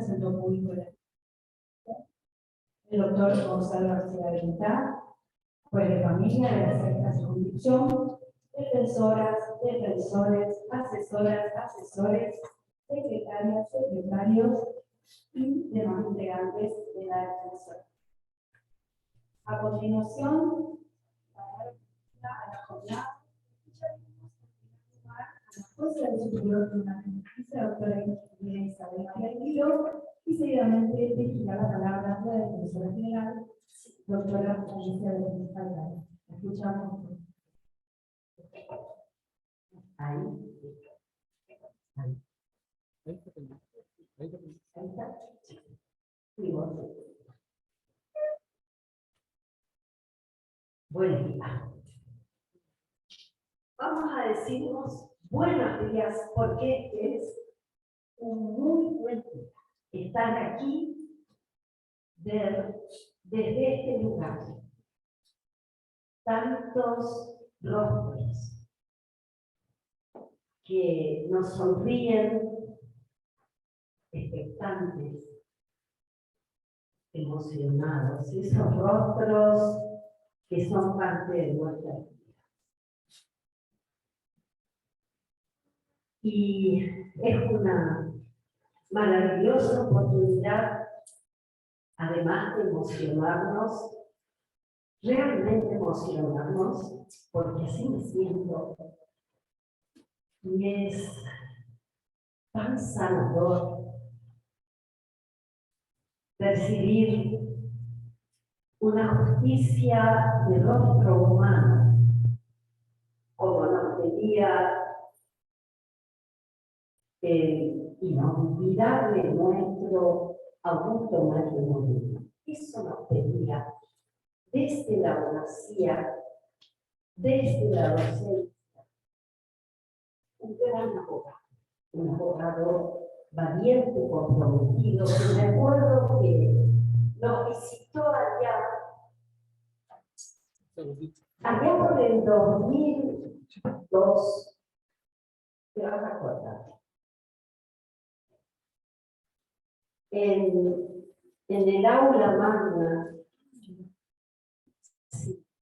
Centro Público de el doctor Gonzalo García Ventá, juez de familia de la sexta circunscripción, defensoras, defensores, asesoras, asesores, secretarias, secretarios y demás integrantes de la defensora. A continuación, a la jornada, a la jueza del Superior Tribunal de Justicia, doctora Isabel María Guido, y seguidamente dirigirá la palabra a la defensora general, doctora Alicia de Alvarado. Escuchamos. Ahí. Ahí. Ahí está. Buen día. Vamos a decirnos buenos días porque es un muy buen día estar aquí desde este lugar. Tantos rostros que nos sonríen, expectantes, emocionados, esos rostros que son parte de nuestra vida. Y es una maravillosa oportunidad, además de emocionarnos, realmente emocionarnos, porque así me siento. Y es tan sanador percibir una justicia de rostro humano, como nos pedía el inolvidable nuestro Augusto Matrimonio. Eso nos pedía desde la abogacía, desde la docencia, un gran abogado, un abogado valiente, comprometido, que me acuerdo que nos visitó allá por el 2002, te vas a acordar, en el aula magna,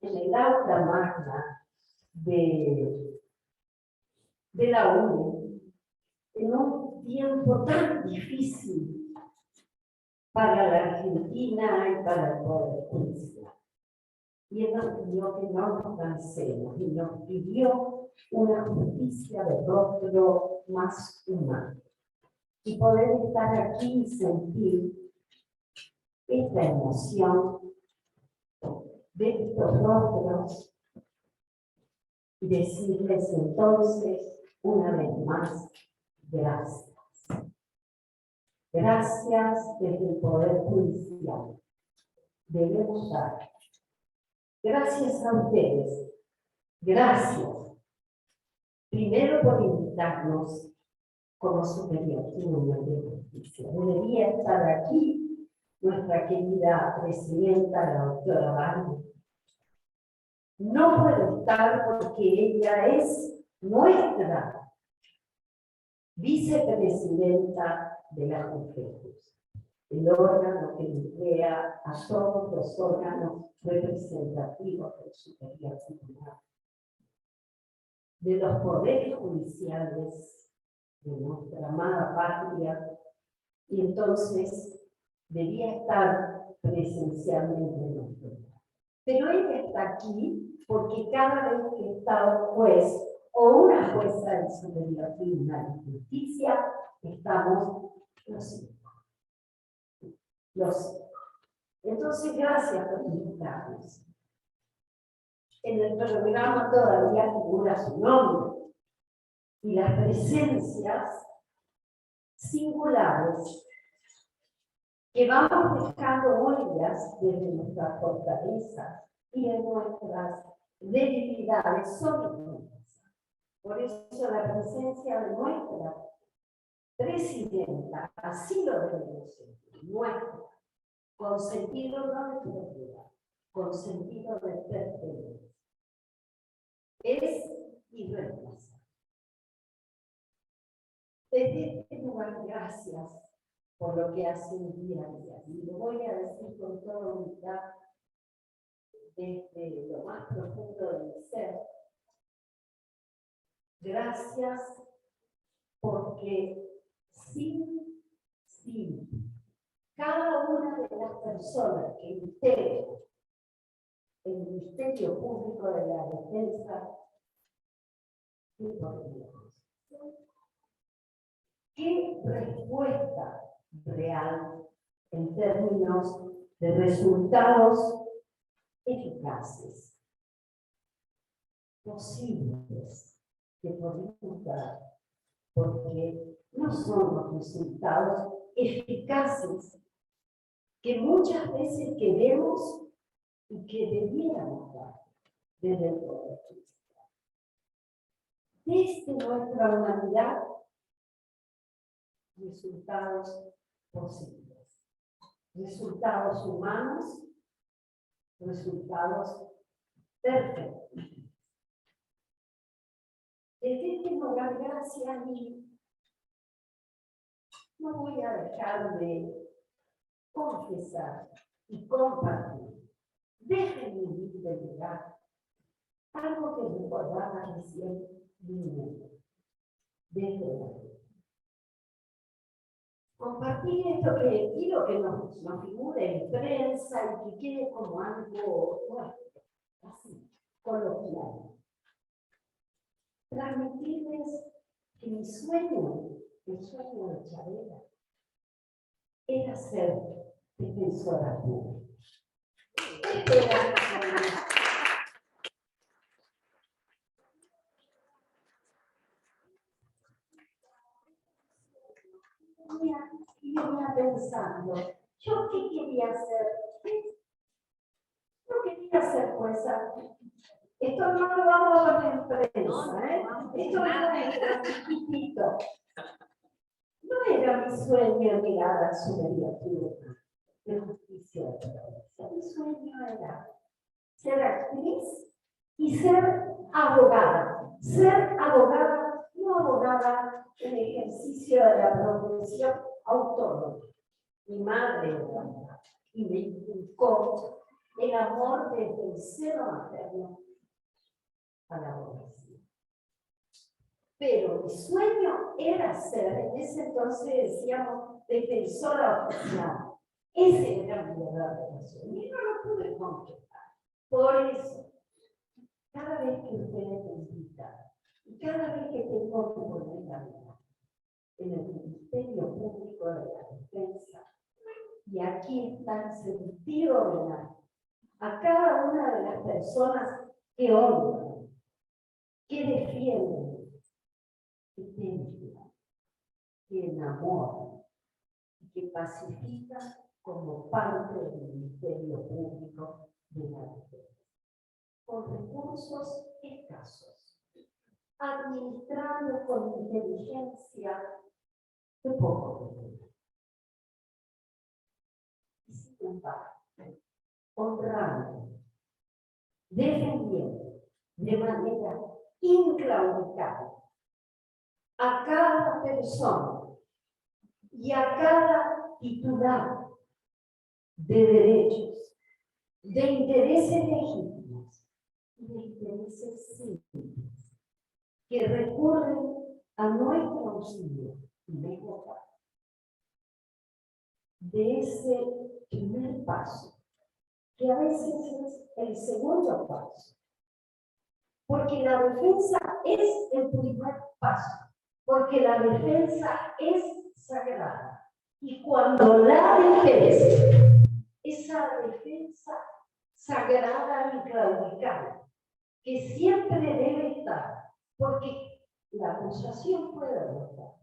en el aula magna de la UNE, en un tiempo tan difícil para la Argentina y para el Poder Judicial. Y él nos pidió que no nos cansemos y nos pidió una justicia de rostro más humano. Y poder estar aquí y sentir esta emoción de estos rostros y decirles entonces una vez más, gracias. Gracias desde el Poder Judicial. Debemos dar. Gracias a ustedes. Gracias. Primero por invitarnos como Superior Tribunal de Justicia. Debería estar aquí nuestra querida presidenta, la doctora Barbie. No puede estar porque ella es nuestra vicepresidenta de la JUFEJUS, el órgano que nuclea a todos los órganos representativos del Superior Tribunal, de los poderes judiciales de nuestra amada patria, y entonces debía estar presencialmente en nuestro lugar. Pero ella está aquí porque cada vez que está un juez o una jueza del Superior Tribunal de Justicia, estamos los cinco. Entonces, gracias por invitarnos. En el programa todavía figura su nombre y las presencias singulares que vamos dejando huellas desde nuestras fortalezas y de nuestras debilidades son inmensas. Por eso la presencia de nuestra presidenta, así lo debemos sentir, nuestra, con sentido no de propiedad, con sentido de pertenencia. Es irreemplazable. Desde este lugar, gracias por lo que hacen día a día. Y lo voy a decir con toda humildad, desde lo más profundo de mi ser. Gracias porque sin cada una de las personas que integran el Ministerio Público de la Defensa, ¿qué podríamos hacer? ¿Qué respuesta real en términos de resultados eficaces, posibles, que podemos dar? Porque no son los resultados eficaces que muchas veces queremos y que debiéramos dar desde el poder judicial. Desde nuestra humanidad, resultados posibles, resultados humanos, resultados perfectos. Desde este lugar, gracias a mí, no voy a dejar de confesar y compartir desde mi humilde lugar algo que recordaba recién viniendo desde la vida. Compartir esto que quiero que nos figure en prensa y que quede como algo, bueno, así, coloquial. Transmitirles que mi sueño, el sueño de Chavela, era ser defensora pública. Y yo venía pensando, ¿yo qué quería hacer? Yo quería ser jueza. Esto no lo vamos a ver en prensa, ¿eh? Esto es chiquitito. No era mi sueño llegar a su mediatura de justicia de provincia. Mi sueño era ser actriz y ser abogada. Ser abogada, no abogada en ejercicio de la profesión autónoma. Mi madre era abogada y me inculcó el amor desde el seno materno a la abogacía. Pero mi sueño era ser, en ese entonces decíamos, defensora oficial. Ese era mi verdadero sueño y no lo pude concretar. Por eso, cada vez que ustedes me invitan y cada vez que tengo que poner la vida en el Ministerio Público de la Defensa, y aquí está el sentido homenaje a cada una de las personas que honran, que defienden, que templan, que enamoran y que pacifican como parte del Ministerio Público de la Defensa, con recursos escasos, administrando con inteligencia de poco dinero. Y sin embargo, honrando, defendiendo de manera inclaudicable a cada persona y a cada titular de derechos, de intereses legítimos y de intereses simples que recurren a nuestro auxilio y mejor de ese primer paso, que a veces es el segundo paso, porque la defensa es el primer paso, porque la defensa es sagrada. Y cuando la defensa, esa defensa sagrada y claudicante, que siempre debe estar, porque la acusación puede derrotar.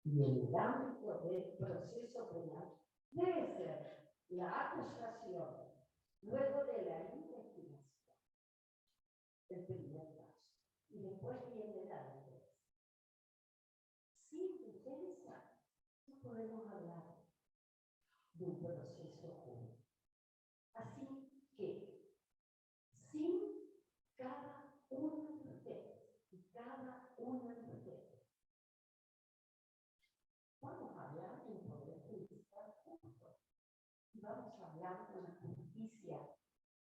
Y el ámbito del proceso penal debe ser la acusación luego de la investigación, el primer paso, y después viene la defensa. Sin defensa no podemos hablar de un proceso justo. Así que, sin cada uno de ustedes y cada una de ustedes, Vamos a hablar de una justicia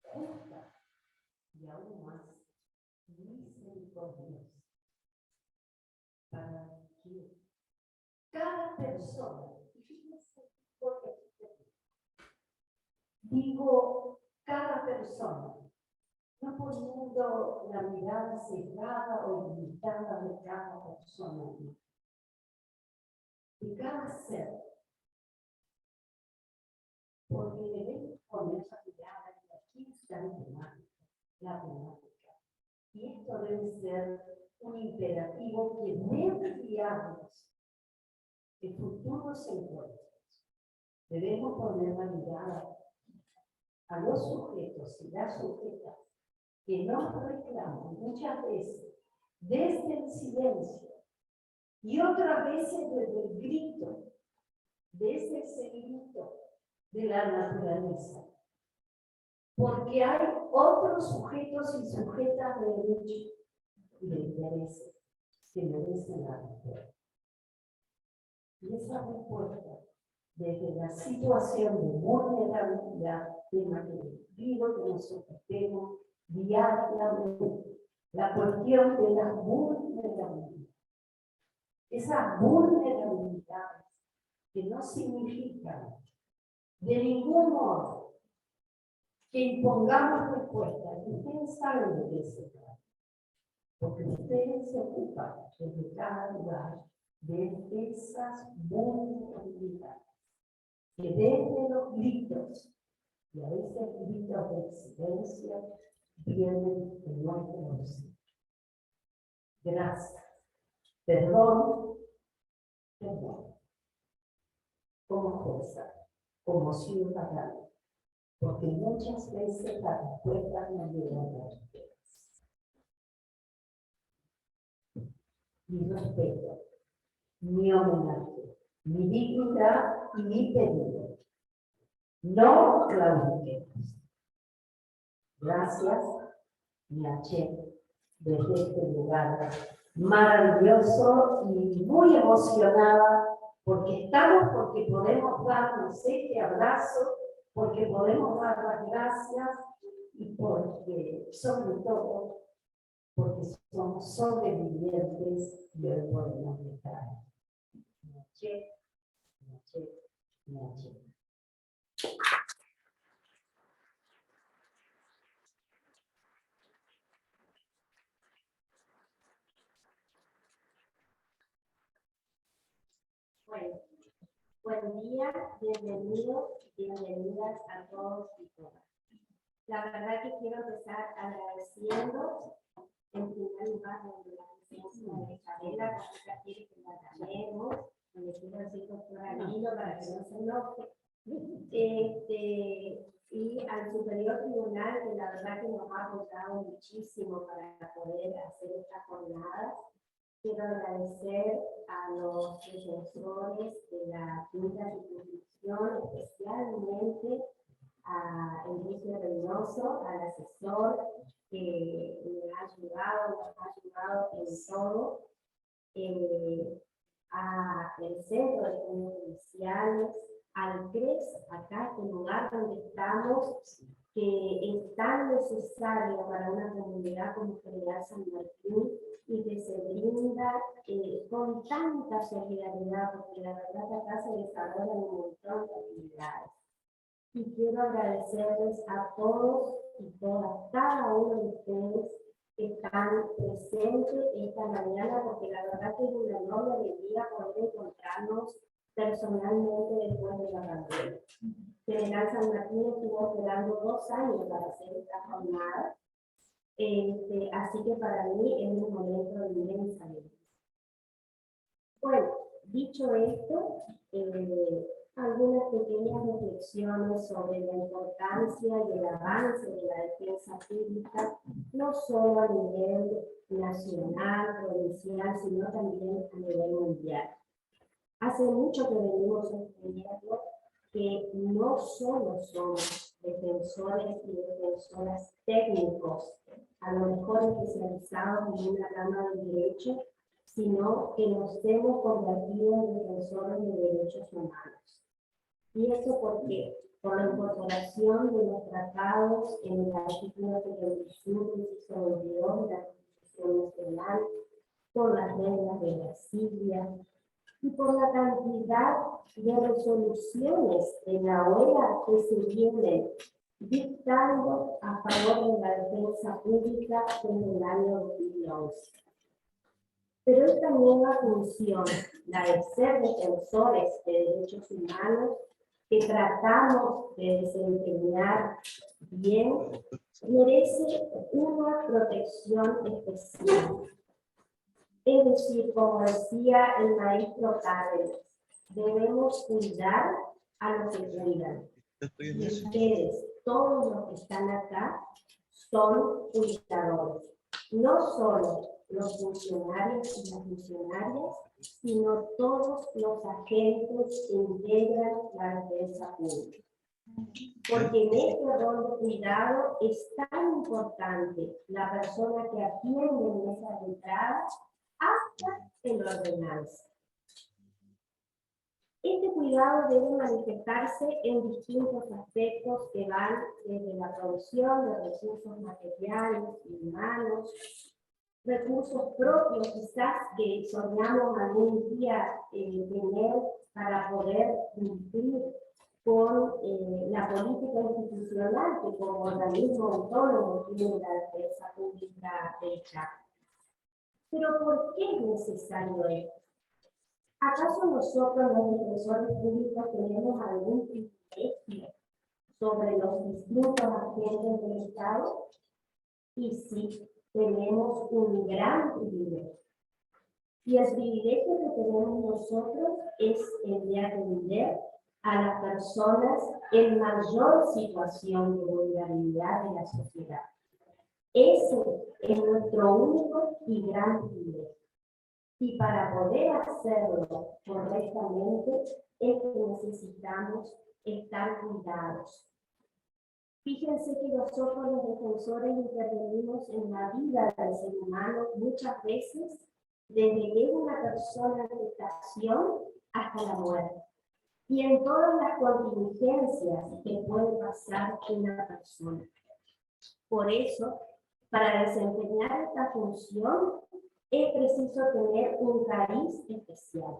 justa y aún más misericordiosa para que cada persona, y fíjense por qué digo cada persona, no poniendo la mirada cerrada o limitada de cada persona, de cada ser, porque debemos poner esa mirada en aquí está la temática. Y esto debe ser un imperativo que debe guiarnos en futuros encuentros. Debemos poner la mirada a los sujetos y las sujetas que nos reclaman muchas veces desde el silencio y otras veces desde el grito, desde ese grito de la naturaleza. Porque hay otros sujetos y sujetas de derecho y de intereses que merecen la respuesta. Y esa respuesta, desde la situación de vulnerabilidad, tema que pido que nos ocupemos diariamente, la cuestión de la vulnerabilidad. Esas vulnerabilidades que no significan de ningún modo que impongamos respuestas. Ustedes saben de qué se trata, porque ustedes se ocupan desde cada lugar de esas vulnerabilidades, que desde los gritos, y a veces gritos de silencio, vienen de nuestro ser. Gracias. Perdón, perdón. Como jueza, como ciudadano, porque muchas veces las respuestas no llegan a ustedes. Mi respeto, mi homenaje, mi dignidad y mi pedido. No claudiquemos. Gracias, Miache, desde este lugar maravilloso y muy emocionada, porque estamos, porque podemos darnos este abrazo, porque podemos dar las gracias y porque, sobre todo, porque somos sobrevivientes y hoy podemos estar. Miache, Miache, Miache. Bueno, buen día, bienvenidos, bienvenidas a todos y todas. La verdad que quiero empezar agradeciendo, en primer lugar, la presencia de Isabela, porque ella quiere que la llamemos, le quiero decir doctora Lino para que no se enoje, y al Superior Tribunal, que la verdad que nos ha apoyado muchísimo para poder hacer estas jornadas. Quiero agradecer a los defensores de la quinta circunscripción, especialmente a Enrique Reynoso, al asesor que me ha ayudado, nos ha ayudado en todo, al Centro de Estudios Judiciales, al CRES, acá, este lugar donde estamos, que es tan necesario para una comunidad como General San Martín, y que se brinda con tanta solidaridad, porque la verdad que acá se desarrollan un montón de actividades. Y quiero agradecerles a todos y todas, cada uno de ustedes que están presentes esta mañana, porque la verdad que es una enorme alegría poder encontrarnos personalmente después de la pandemia. General San Martín estuvo esperando 2 años para hacer esta jornada. Así que para mí es un momento de inmensa alegría. Bueno, dicho esto, algunas pequeñas reflexiones sobre la importancia y el avance de la defensa pública, no solo a nivel nacional, provincial, sino también a nivel mundial. Hace mucho que venimos entendiendo que no solo somos defensores y defensoras técnicos, a lo mejor especializados en una rama del derecho, sino que nos hemos convertido en defensores de derechos humanos. ¿Y eso por qué? por la incorporación de los tratados en el artículo 75 y 122 de la Constitución Nacional, por las reglas de Brasilia y por la cantidad de resoluciones de la OEA que se vienen dictando a favor de la defensa pública desde el año 2011. Pero esta nueva función, la de ser defensores de derechos humanos, que tratamos de desempeñar bien, merece una protección especial. Es decir, como decía el maestro Cárdenas, debemos cuidar a los que cuidan. Y ustedes, todos los que están acá, son cuidadores. No solo los funcionarios y las funcionarias, sino todos los agentes que integran la defensa pública. Porque en este rol de cuidado es tan importante la persona que atiende en esa entrada hasta en la ordenanza. Este cuidado debe manifestarse en distintos aspectos que van desde la provisión de recursos materiales y humanos, recursos propios quizás que soñamos algún día tener para poder cumplir con la política institucional que como organismo autónomo tiene la defensa pública del Chaco. Pero ¿por qué es necesario esto? ¿Acaso nosotros los defensores públicos tenemos algún privilegio sobre los distintos agentes del Estado? Y sí, tenemos un gran privilegio. Y el privilegio que tenemos nosotros es el de atender a las personas en mayor situación de vulnerabilidad de la sociedad. Ese es nuestro único y gran privilegio. Y para poder hacerlo correctamente es que necesitamos estar cuidados. Fíjense que nosotros los defensores intervenimos en la vida del ser humano muchas veces desde que es una persona en gestación hasta la muerte. Y en todas las contingencias que puede pasar una persona. Por eso, para desempeñar esta función, es preciso tener un cariz especial,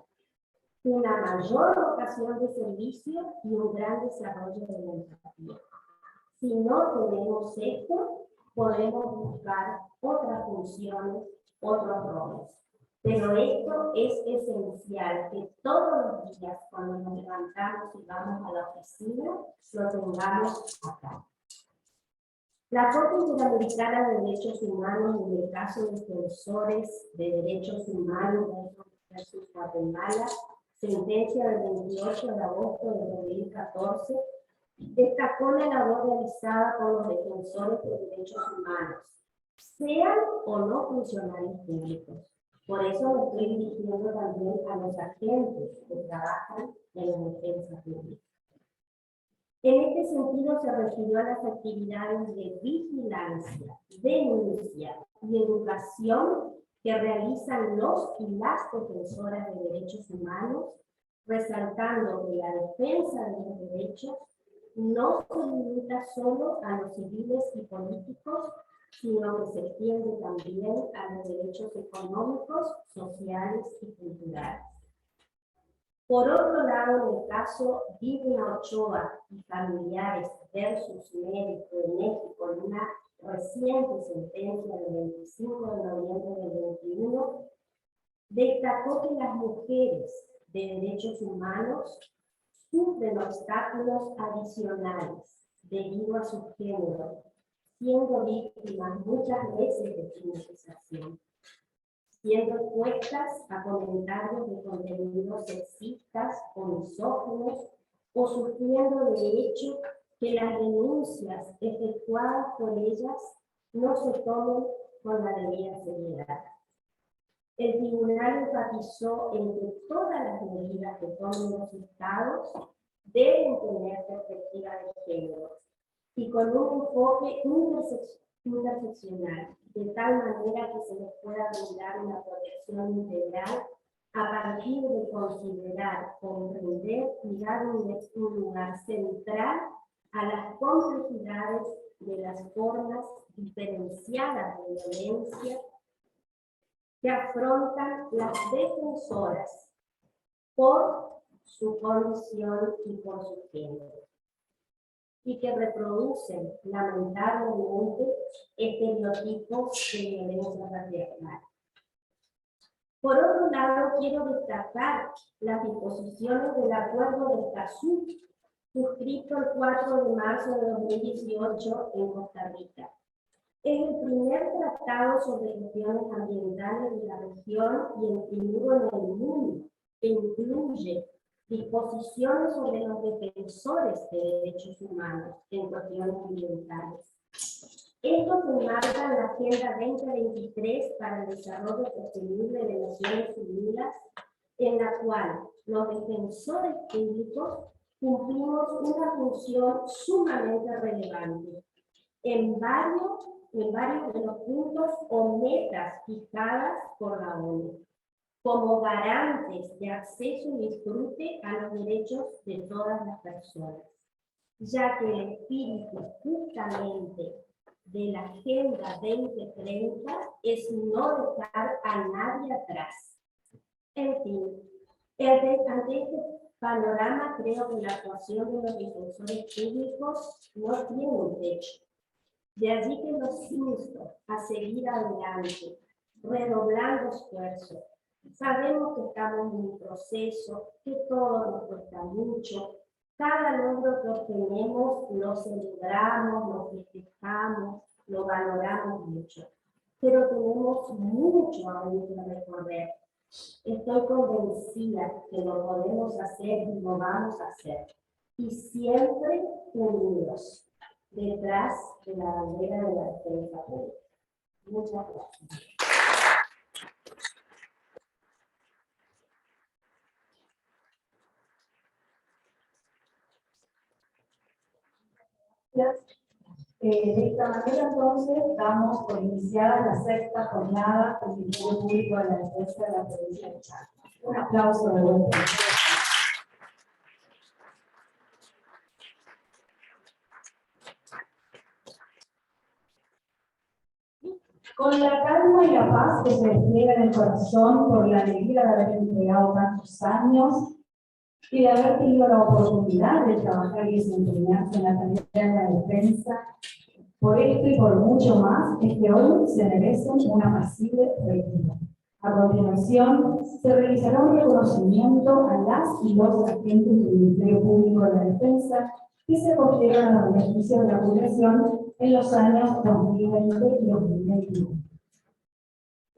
una mayor vocación de servicio y un gran desarrollo de la empatía. Si no tenemos esto, podemos buscar otras funciones, otros roles. Pero esto es esencial, que todos los días cuando nos levantamos y vamos a la oficina, lo tengamos acá. La Corte Interamericana de Derechos Humanos, en el caso de defensores de derechos humanos versus Guatemala, sentencia del 28 de agosto de 2014, destacó la labor realizada por los defensores de derechos humanos, sean o no funcionarios públicos. Por eso me estoy dirigiendo también a los agentes que trabajan en la defensa pública. En este sentido se refirió a las actividades de vigilancia, denuncia y educación que realizan los y las defensoras de derechos humanos, resaltando que la defensa de los derechos no se limita solo a los civiles y políticos, sino que se extiende también a los derechos económicos, sociales y culturales. Por otro lado, en el caso Digna Ochoa y familiares versus Médico en México, en una reciente sentencia del 25 de noviembre del 21, destacó que las mujeres de derechos humanos sufren obstáculos adicionales debido a su género, siendo víctimas muchas veces de estigmatización, siendo expuestas a comentarios de contenidos sexistas o misóginos, o sufriendo de hecho que las denuncias efectuadas por ellas no se tomen con la debida seriedad. El tribunal enfatizó en que todas las medidas que tomen los estados deben tener perspectiva de género y con un enfoque interseccional, de tal manera que se les pueda brindar una protección integral a partir de considerar, comprender y dar un lugar central a las complejidades de las formas diferenciadas de violencia que afrontan las defensoras por su condición y por su género, y que reproducen lamentablemente estereotipos de violencia patriarcal. Por otro lado, quiero destacar las disposiciones del Acuerdo de Escazú, suscrito el 4 de marzo de 2018 en Costa Rica. Es el primer tratado sobre cuestiones ambientales de la región y el primero en el mundo que incluye disposiciones sobre los defensores de derechos humanos en cuestiones ambientales. Esto se enmarca en la Agenda 2023 para el Desarrollo Sostenible de Naciones Unidas, en la cual los defensores públicos cumplimos una función sumamente relevante en varios de los puntos o metas fijadas por la ONU, como garantes de acceso y disfrute a los derechos de todas las personas, ya que el espíritu justamente de la Agenda 2030 es no dejar a nadie atrás. En fin, ante este panorama creo que la actuación de los defensores públicos no tiene un techo. De allí que los insto a seguir adelante, redoblando esfuerzos. Sabemos que estamos en un proceso, que todo nos cuesta mucho. Cada logro que obtenemos lo celebramos, lo festejamos, lo valoramos mucho. Pero tenemos mucho aún que recorrer. Estoy convencida que lo podemos hacer y lo vamos a hacer. Y siempre unidos, detrás de la bandera de la defensa pública. Muchas gracias. De esta manera, entonces, damos por iniciada la sexta jornada del Ministerio Público de la Defensa de la Provincia de Chaco. Un aplauso de vuelta. Con la calma y la paz que se despliega en el corazón por la alegría de haber entregado tantos años y de haber tenido la oportunidad de trabajar y desempeñarse en la tarea de la defensa, por esto y por mucho más, es que hoy se merecen una apacible retiro. A continuación, se realizará un reconocimiento a las y los agentes del Ministerio Público de la Defensa que se acogieron a los beneficios de la jubilación en los años 2020 y 2021.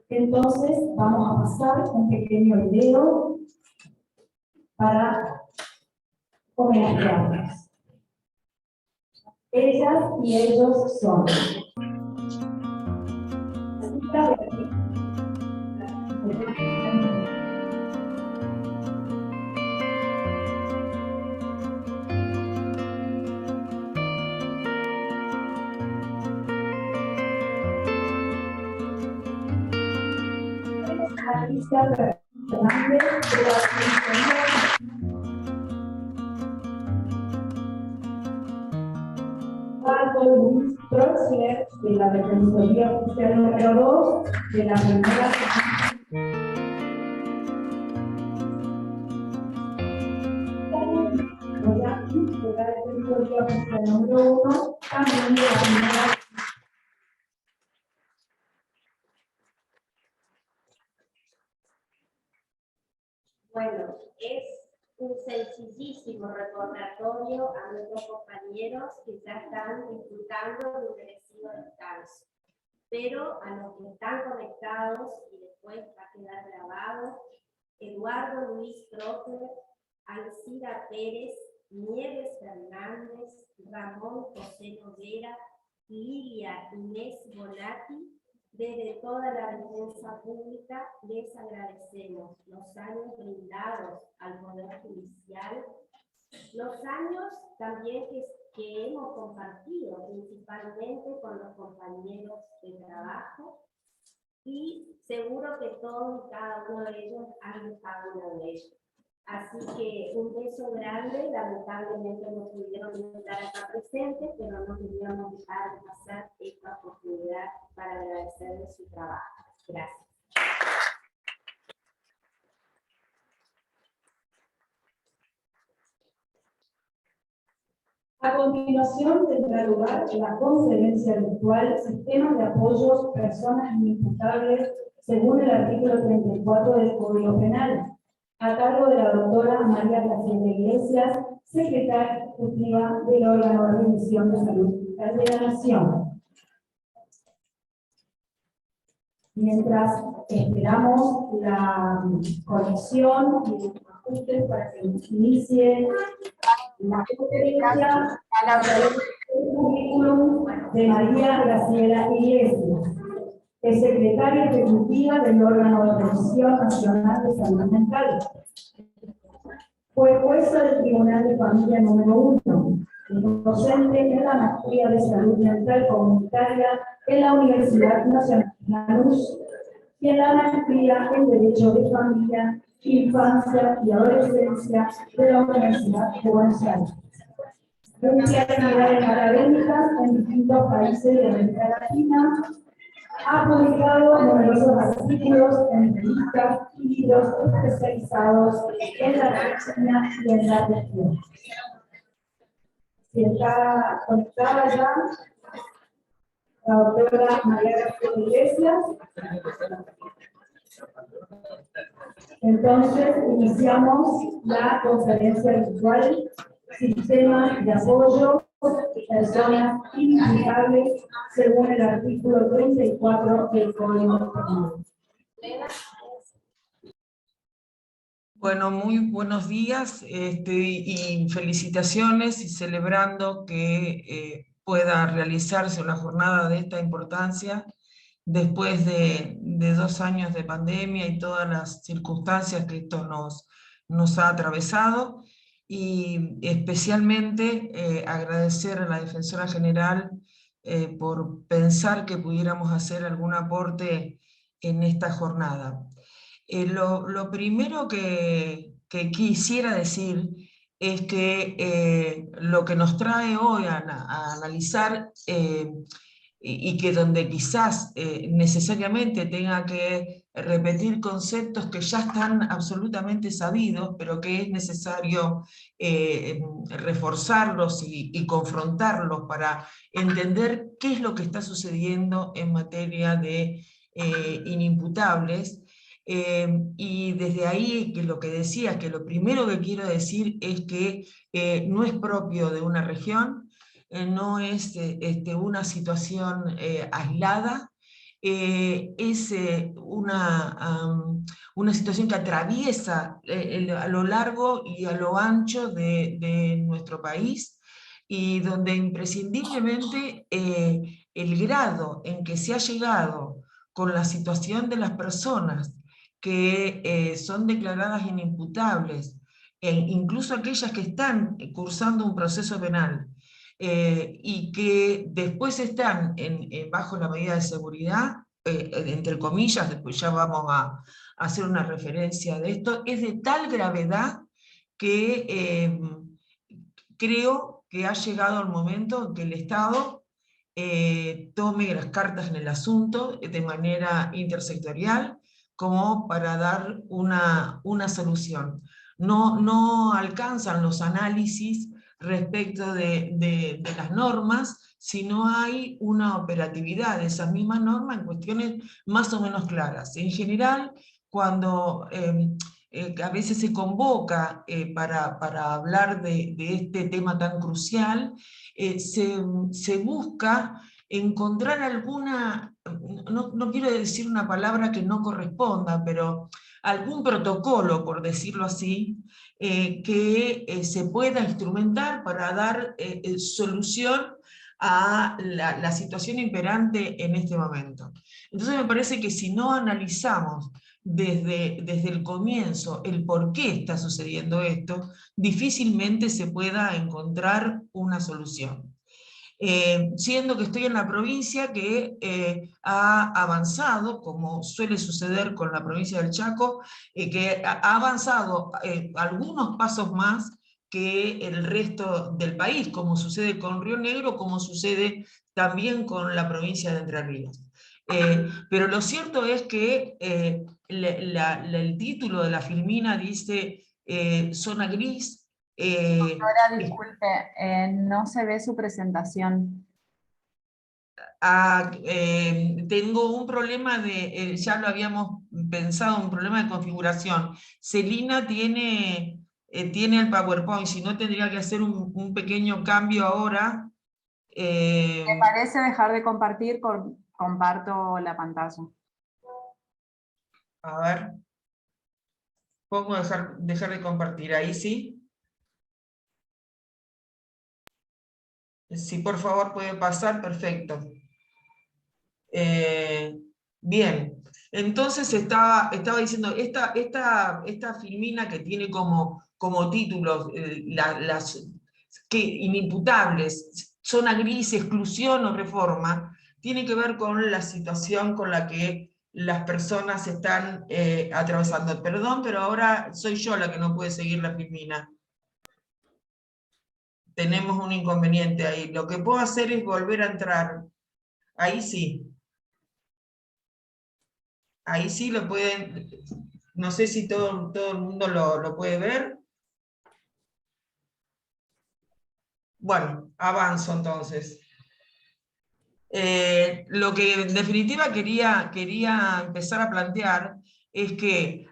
Entonces, vamos a pasar un pequeño video para homenajearlos. Ellas y ellos son Alicia Fernández de la Luis Troxler de la Defensoría Oficial número 2 de la primera de la Defensoría Oficial número 1, también de la primera. Bueno, es un sencillísimo recordatorio a nuestros compañeros que ya están disfrutando de un merecido descanso. Pero a los que están conectados y después va a quedar grabado, Eduardo Luis Troxler, Alcira Pérez, Nieves Fernández, Ramón José Noguera, Lilia Inés Bonatti. Desde toda la defensa pública les agradecemos los años brindados al Poder Judicial, los años también que hemos compartido principalmente con los compañeros de trabajo, y seguro que todos y cada uno de ellos han dejado una huella. Así que un beso grande, lamentablemente no pudieron estar acá presentes, pero no queríamos dejar de pasar esta oportunidad para agradecerles su trabajo. Gracias. A continuación tendrá lugar la conferencia virtual Sistemas de Apoyo Personas Inimputables según el artículo 34 del Código Penal, a cargo de la doctora María Graciela Iglesias, secretaria ejecutiva del órgano de revisión de salud de la Nación. Mientras esperamos la conexión y los ajustes para que inicie la conferencia, a través del currículum de María Graciela Iglesias, es secretaria ejecutiva del órgano de revisión nacional de salud mental. Fue jueza del Tribunal de Familia número 1, docente en la maestría de salud mental comunitaria en la Universidad Nacional de La Luz y en la maestría en Derecho de Familia, Infancia y Adolescencia de la Universidad de Buenos Aires. Realiza actividades académicas en distintos países de América Latina. Ha publicado numerosos artículos en revistas y libros especializados en la medicina y en la gestión. Si está conectada ya la doctora María Graciela Iglesias, entonces iniciamos la conferencia virtual Sistemas de Apoyo Personas Inimputables según el artículo 34 del Código Penal. Bueno, muy buenos días y felicitaciones y celebrando que pueda realizarse una jornada de esta importancia después de 2 años de pandemia y todas las circunstancias que esto nos ha atravesado, y especialmente agradecer a la Defensora General por pensar que pudiéramos hacer algún aporte en esta jornada. Lo primero que quisiera decir es que lo que nos trae hoy a analizar y que donde quizás necesariamente tenga que repetir conceptos que ya están absolutamente sabidos, pero que es necesario reforzarlos y confrontarlos para entender qué es lo que está sucediendo en materia de inimputables. Y desde ahí, que lo que decía, que lo primero que quiero decir es que no es propio de una región, no es una situación aislada, es una situación que atraviesa a lo largo y a lo ancho de nuestro país, y donde imprescindiblemente el grado en que se ha llegado con la situación de las personas que son declaradas inimputables, incluso aquellas que están cursando un proceso penal, y que después están bajo la medida de seguridad, entre comillas, después ya vamos a hacer una referencia de esto, es de tal gravedad que creo que ha llegado el momento en que el Estado tome las cartas en el asunto de manera intersectorial, como para dar una solución. No alcanzan los análisis respecto de las normas, si no hay una operatividad de esas mismas normas en cuestiones más o menos claras. En general, cuando a veces se convoca para hablar de este tema tan crucial, se busca encontrar alguna, no quiero decir una palabra que no corresponda, pero algún protocolo, por decirlo así, que se pueda instrumentar para dar solución a la situación imperante en este momento. Entonces me parece que si no analizamos desde el comienzo el por qué está sucediendo esto, difícilmente se pueda encontrar una solución. siendo que estoy en la provincia que ha avanzado, como suele suceder con la provincia del Chaco, que ha avanzado algunos pasos más que el resto del país, como sucede con Río Negro, como sucede también con la provincia de Entre Ríos. Pero lo cierto es que el título de la filmina dice zona gris. Ahora, disculpe, no se ve su presentación. Tengo un problema de, ya lo habíamos pensado, un problema de configuración. Celina tiene el PowerPoint, si no tendría que hacer un pequeño cambio ahora. ¿Me parece dejar de compartir? Comparto la pantalla. A ver. Pongo dejar de compartir, ahí sí. Si por favor puede pasar, perfecto. Bien, entonces estaba diciendo, esta filmina que tiene como títulos las inimputables, zona gris, exclusión o reforma, tiene que ver con la situación con la que las personas están atravesando. Perdón, pero ahora soy yo la que no puede seguir la filmina. Tenemos un inconveniente ahí. Lo que puedo hacer es volver a entrar. Ahí sí. Ahí sí lo pueden, no sé si todo el mundo lo puede ver. Bueno, avanzo entonces. Lo que en definitiva quería empezar a plantear es que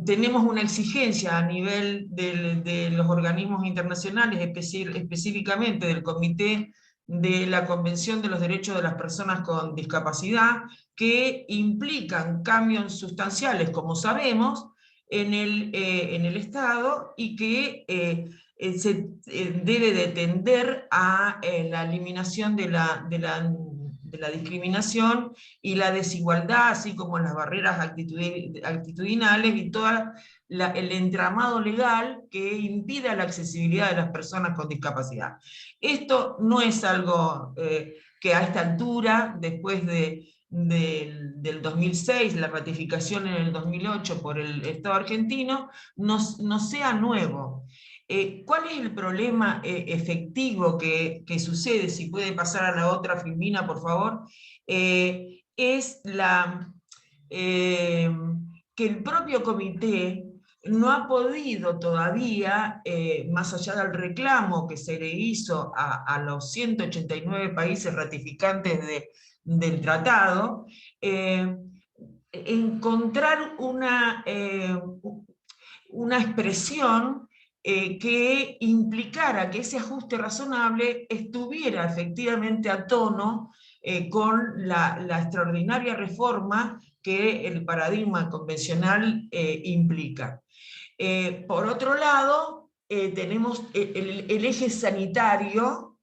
tenemos una exigencia a nivel de los organismos internacionales, específicamente del Comité de la Convención de los Derechos de las Personas con Discapacidad, que implican cambios sustanciales, como sabemos, en el Estado, y que se debe de tender a la eliminación de la discriminación y la desigualdad, así como las barreras actitudinales y todo el entramado legal que impida la accesibilidad de las personas con discapacidad. Esto no es algo que a esta altura, después del 2006, la ratificación en el 2008 por el Estado argentino, no sea nuevo. ¿Cuál es el problema efectivo que sucede? Si puede pasar a la otra filmina, por favor. Es que el propio comité no ha podido todavía, más allá del reclamo que se le hizo a los 189 países ratificantes del tratado, encontrar una expresión que implicara que ese ajuste razonable estuviera efectivamente a tono con la extraordinaria reforma que el paradigma convencional implica. Por otro lado, tenemos el eje sanitario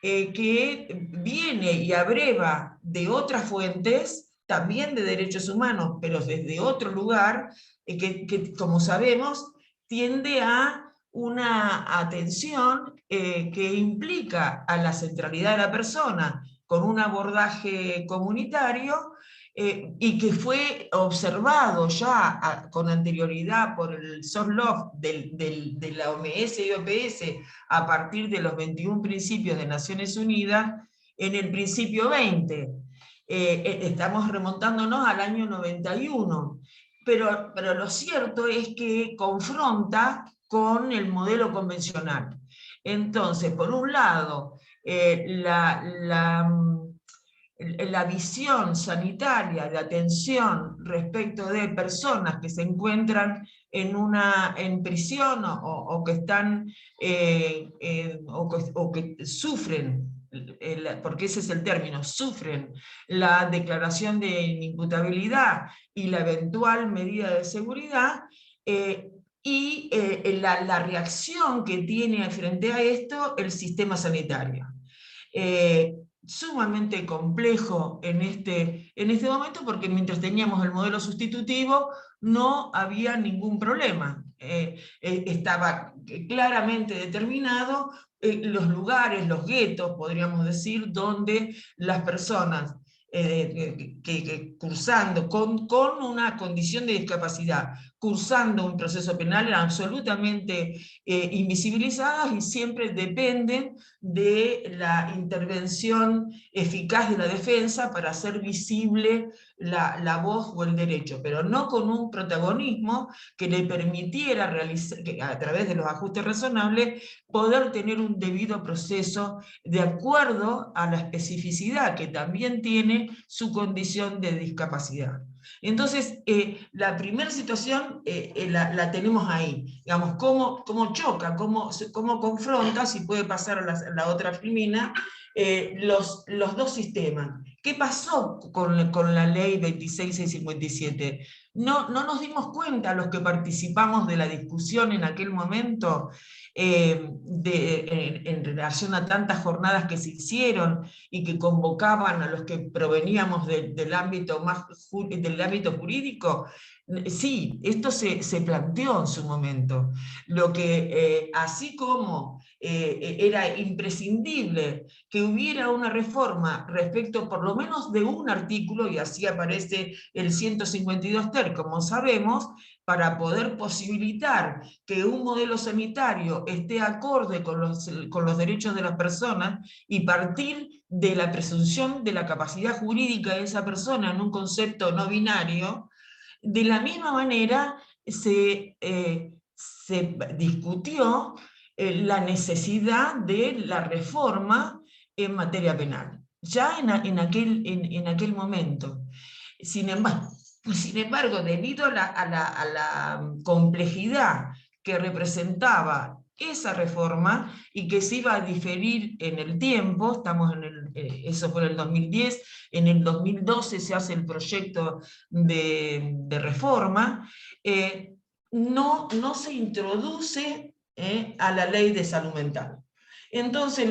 que viene y abreva de otras fuentes, también de derechos humanos, pero desde otro lugar, que como sabemos, tiende a una atención que implica a la centralidad de la persona con un abordaje comunitario, y que fue observado ya con anterioridad por el soft law de la OMS y OPS a partir de los 21 principios de Naciones Unidas en el principio 20. Estamos remontándonos al año 91. Pero lo cierto es que confronta con el modelo convencional. Entonces, por un lado, la visión sanitaria de atención respecto de personas que se encuentran en prisión o que están o que sufren, porque ese es el término, sufren la declaración de inimputabilidad y la eventual medida de seguridad, y la reacción que tiene frente a esto el sistema sanitario. Sumamente complejo en este momento, porque mientras teníamos el modelo sustitutivo no había ningún problema. estaba claramente determinado los lugares, los guetos, podríamos decir, donde las personas que cursando con una condición de discapacidad, cursando un proceso penal, eran absolutamente invisibilizadas y siempre dependen de la intervención eficaz de la defensa para hacer visible la voz o el derecho, pero no con un protagonismo que le permitiera realizar, a través de los ajustes razonables, poder tener un debido proceso de acuerdo a la especificidad que también tiene su condición de discapacidad. Entonces, la primera situación la tenemos ahí, digamos, cómo choca, cómo confronta, si puede pasar a la otra filmina, los dos sistemas. ¿Qué pasó con la ley 26657? No nos dimos cuenta los que participamos de la discusión en aquel momento en relación a tantas jornadas que se hicieron y que convocaban a los que proveníamos del ámbito jurídico. Sí, esto se planteó en su momento. Lo que, así como era imprescindible que hubiera una reforma respecto por lo menos de un artículo, y así aparece el 152 ter, como sabemos, para poder posibilitar que un modelo sanitario esté acorde con los derechos de las personas y partir de la presunción de la capacidad jurídica de esa persona en un concepto no binario. De la misma manera se discutió la necesidad de la reforma en materia penal, ya en aquel momento. Sin embargo, debido a la complejidad que representaba esa reforma y que se iba a diferir en el tiempo, eso fue en el 2010, en el 2012 se hace el proyecto de reforma, no se introduce a la ley de salud mental. Entonces,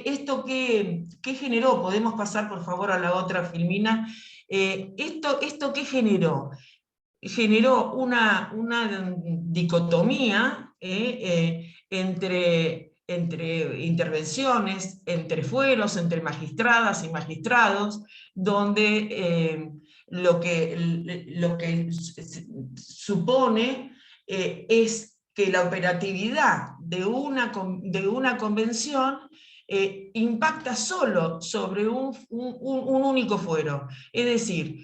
¿esto qué generó? Podemos pasar, por favor, a la otra filmina. ¿Esto qué generó? Generó una dicotomía entre intervenciones, entre fueros, entre magistradas y magistrados, donde lo que supone es que la operatividad de una convención impacta solo sobre un único fuero. Es decir,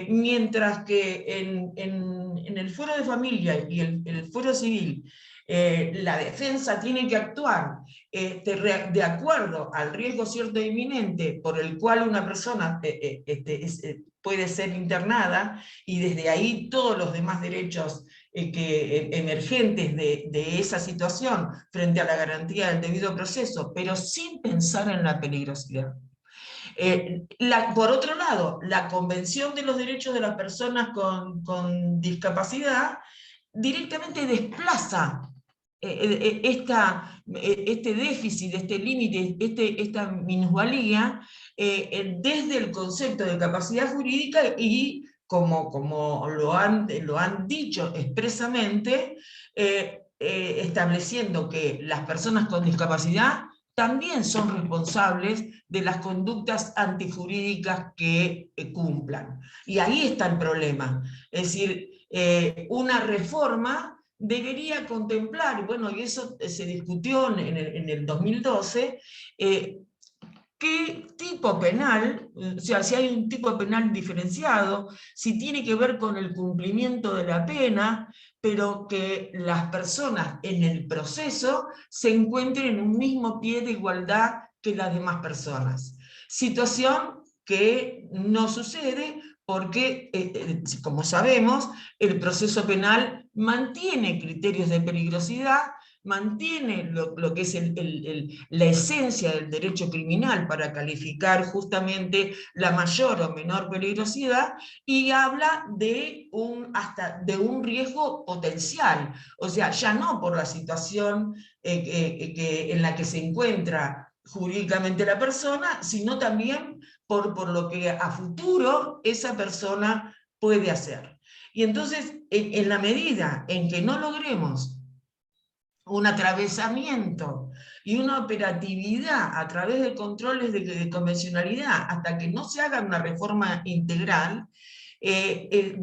mientras que en el fuero de familia y el fuero civil, la defensa tiene que actuar de acuerdo al riesgo cierto e inminente por el cual una persona puede ser internada, y desde ahí todos los demás derechos emergentes de esa situación frente a la garantía del debido proceso, pero sin pensar en la peligrosidad. Por otro lado, la Convención de los Derechos de las Personas con Discapacidad directamente desplaza este déficit, este límite, esta minusvalía desde el concepto de capacidad jurídica y, como lo han dicho expresamente, estableciendo que las personas con discapacidad también son responsables de las conductas antijurídicas que cumplan. Y ahí está el problema. Es decir, una reforma debería contemplar, y bueno, y eso se discutió en el 2012, qué tipo penal, o sea, si hay un tipo penal diferenciado, si tiene que ver con el cumplimiento de la pena, pero que las personas en el proceso se encuentren en un mismo pie de igualdad que las demás personas. Situación que no sucede porque, como sabemos, el proceso penal mantiene criterios de peligrosidad, mantiene lo que es la esencia del derecho criminal para calificar justamente la mayor o menor peligrosidad, y habla hasta de un riesgo potencial, o sea, ya no por la situación en la que se encuentra jurídicamente la persona, sino también por lo que a futuro esa persona puede hacer. Y entonces, en la medida en que no logremos un atravesamiento y una operatividad a través de controles de convencionalidad, hasta que no se haga una reforma integral,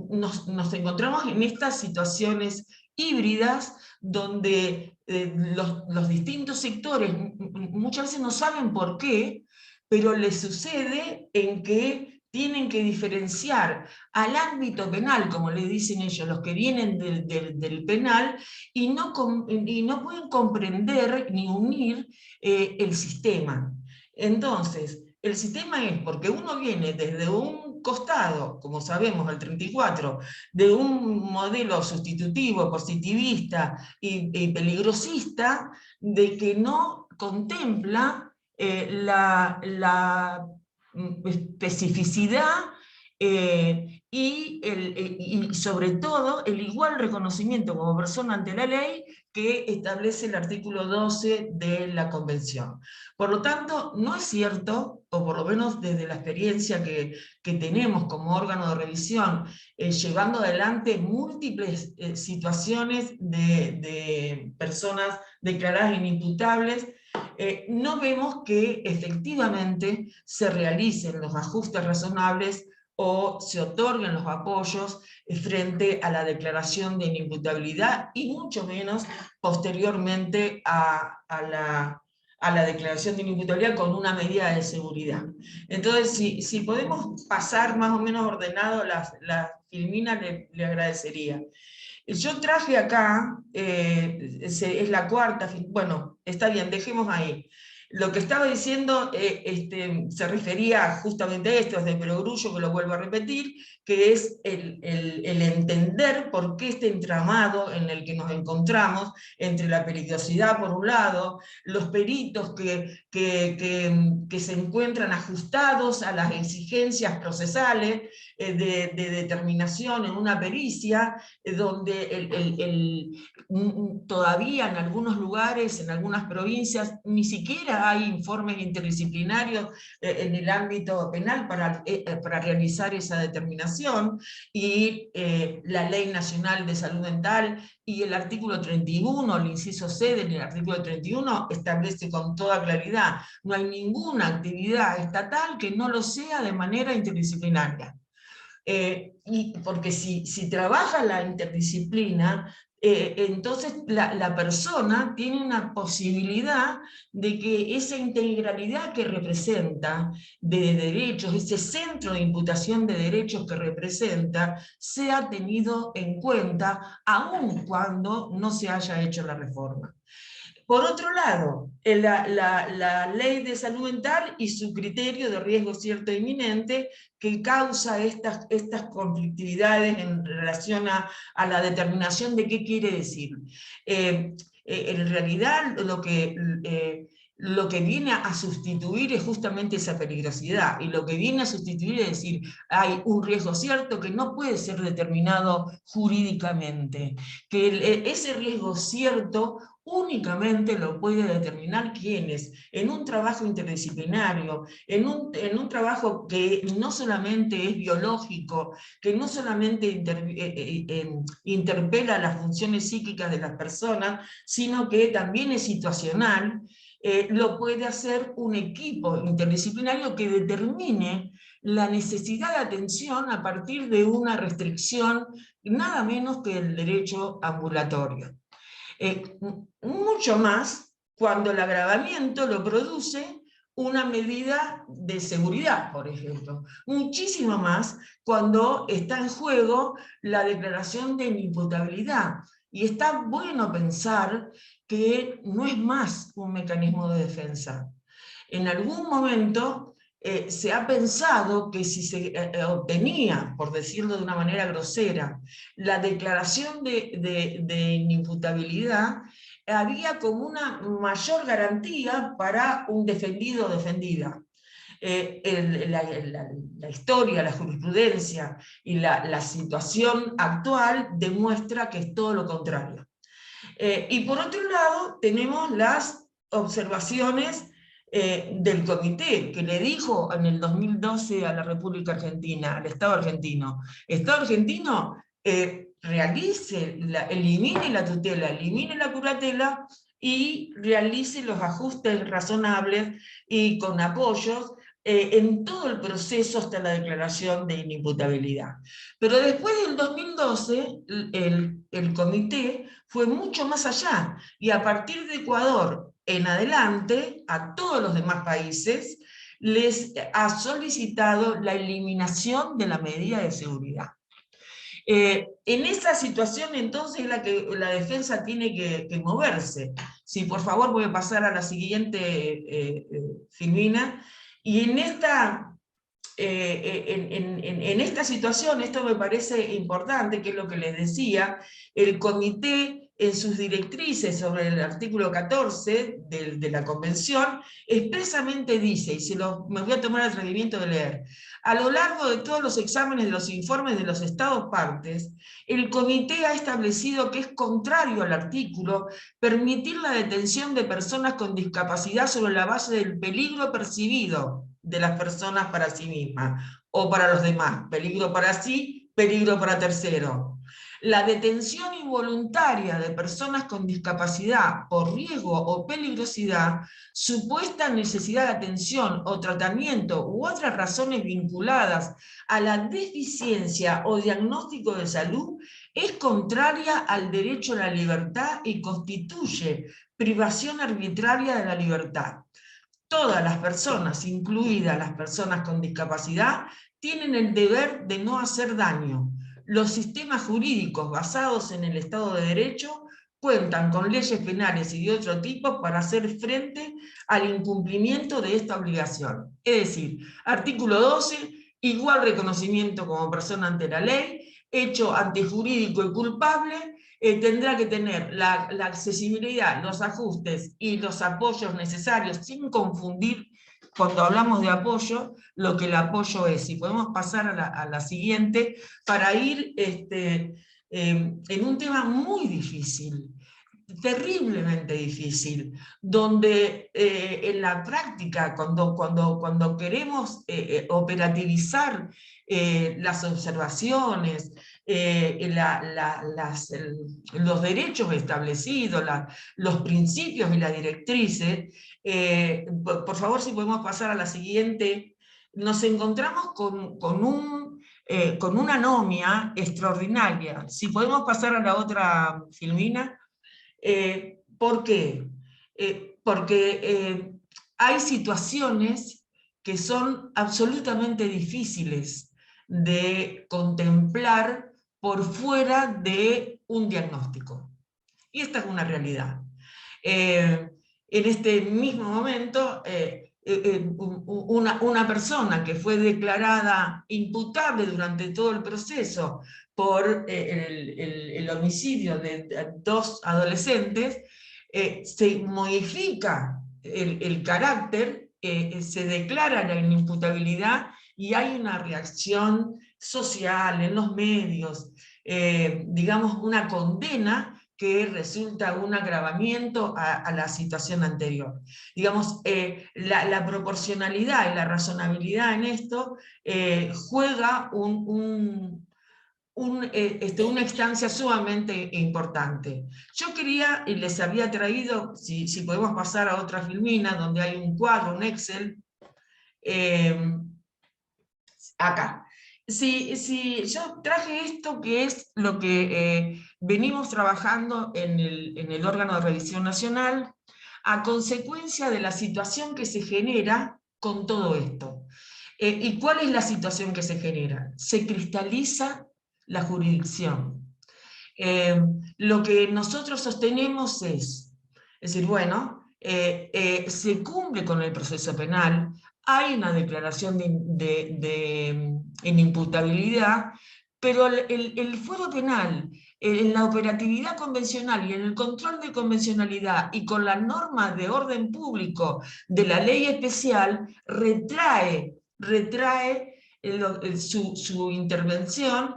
nos encontramos en estas situaciones híbridas donde los distintos sectores muchas veces no saben por qué, pero les sucede en que tienen que diferenciar al ámbito penal, como le dicen ellos, los que vienen del penal, y no pueden comprender ni unir el sistema. Entonces, el sistema es, porque uno viene desde un costado, como sabemos, el 34, de un modelo sustitutivo, positivista y peligrosista, de que no contempla la especificidad y sobre todo el igual reconocimiento como persona ante la ley que establece el artículo 12 de la Convención. Por lo tanto, no es cierto, o por lo menos desde la experiencia que tenemos como órgano de revisión, llevando adelante múltiples situaciones de personas declaradas inimputables, no vemos que efectivamente se realicen los ajustes razonables o se otorguen los apoyos frente a la declaración de inimputabilidad y mucho menos posteriormente a la declaración de inimputabilidad con una medida de seguridad. Entonces, si podemos pasar más o menos ordenado las Filmina, le agradecería. Yo traje acá, es la cuarta, bueno, está bien, dejemos ahí. Lo que estaba diciendo se refería justamente a esto, es de Perogrullo, que lo vuelvo a repetir, que es el entender por qué este entramado en el que nos encontramos, entre la peligrosidad por un lado, los peritos que se encuentran ajustados a las exigencias procesales de determinación en una pericia, donde todavía en algunos lugares, en algunas provincias, ni siquiera hay informes interdisciplinarios en el ámbito penal para realizar esa determinación, y la Ley Nacional de Salud Mental y el artículo 31, el inciso C del artículo 31, establece con toda claridad: no hay ninguna actividad estatal que no lo sea de manera interdisciplinaria. Y porque si trabaja la interdisciplina, entonces la persona tiene una posibilidad de que esa integralidad que representa de derechos, ese centro de imputación de derechos que representa, sea tenido en cuenta, aun cuando no se haya hecho la reforma. Por otro lado, la ley de salud mental y su criterio de riesgo cierto e inminente, que causa estas conflictividades en relación a la determinación de qué quiere decir. En realidad, lo que viene a sustituir es justamente esa peligrosidad, y lo que viene a sustituir es decir, hay un riesgo cierto que no puede ser determinado jurídicamente, que ese riesgo cierto únicamente lo puede determinar quienes, en un trabajo interdisciplinario, en un trabajo que no solamente es biológico, que no solamente interpela las funciones psíquicas de las personas, sino que también es situacional, lo puede hacer un equipo interdisciplinario que determine la necesidad de atención a partir de una restricción, nada menos que el derecho ambulatorio. Mucho más cuando el agravamiento lo produce una medida de seguridad, por ejemplo. Muchísimo más cuando está en juego la declaración de inimputabilidad. Y está bueno pensar que no es más un mecanismo de defensa. En algún momento se ha pensado que si se obtenía, por decirlo de una manera grosera, la declaración de inimputabilidad, había como una mayor garantía para un defendido o defendida. La historia, la jurisprudencia y la situación actual demuestra que es todo lo contrario. Y por otro lado, tenemos las observaciones del comité, que le dijo en el 2012 a la República Argentina, al Estado argentino: Estado argentino, elimine la tutela, elimine la curatela y realice los ajustes razonables y con apoyos en todo el proceso hasta la declaración de inimputabilidad. Pero después del 2012, el comité fue mucho más allá, y a partir de Ecuador en adelante, a todos los demás países, les ha solicitado la eliminación de la medida de seguridad. En esa situación, entonces, la que la defensa tiene que moverse. Sí, por favor, voy a pasar a la siguiente filmina. Y en esta situación, esto me parece importante, que es lo que les decía, el comité en sus directrices sobre el artículo 14 de la Convención, expresamente dice, y me voy a tomar el atrevimiento de leer: a lo largo de todos los exámenes de los informes de los Estados partes, el comité ha establecido que es contrario al artículo permitir la detención de personas con discapacidad sobre la base del peligro percibido de las personas para sí mismas o para los demás, peligro para sí, peligro para tercero. La detención involuntaria de personas con discapacidad por riesgo o peligrosidad, supuesta necesidad de atención o tratamiento u otras razones vinculadas a la deficiencia o diagnóstico de salud, es contraria al derecho a la libertad y constituye privación arbitraria de la libertad. Todas las personas, incluidas las personas con discapacidad, tienen el deber de no hacer daño. Los sistemas jurídicos basados en el Estado de Derecho cuentan con leyes penales y de otro tipo para hacer frente al incumplimiento de esta obligación. Es decir, artículo 12, igual reconocimiento como persona ante la ley, hecho antijurídico y culpable, tendrá que tener la accesibilidad, los ajustes y los apoyos necesarios, sin confundir, cuando hablamos de apoyo, lo que el apoyo es. Si podemos pasar a la siguiente, para ir en un tema muy difícil, terriblemente difícil, donde en la práctica, cuando queremos operativizar las observaciones, los derechos establecidos, los principios y las directrices, por favor, si podemos pasar a la siguiente, nos encontramos con una anomia extraordinaria. Si podemos pasar a la otra filmina. ¿Por qué? Porque hay situaciones que son absolutamente difíciles de contemplar por fuera de un diagnóstico. Y esta es una realidad. En este mismo momento, una persona que fue declarada imputable durante todo el proceso por el homicidio de 2 adolescentes, se modifica el carácter, se declara la inimputabilidad y hay una reacción social en los medios, digamos una condena que resulta un agravamiento a la situación anterior. Digamos, la proporcionalidad y la razonabilidad en esto juega una instancia sumamente importante. Yo quería, y les había traído, si podemos pasar a otra filmina, donde hay un cuadro, un Excel, acá. Si yo traje esto, que es lo que venimos trabajando en el órgano de revisión nacional, a consecuencia de la situación que se genera con todo esto. ¿Y cuál es la situación que se genera? Se cristaliza la jurisdicción. Lo que nosotros sostenemos es decir, bueno, se cumple con el proceso penal, hay una declaración de inimputabilidad, pero el fuero penal, en la operatividad convencional y en el control de convencionalidad y con las normas de orden público de la ley especial, retrae su intervención,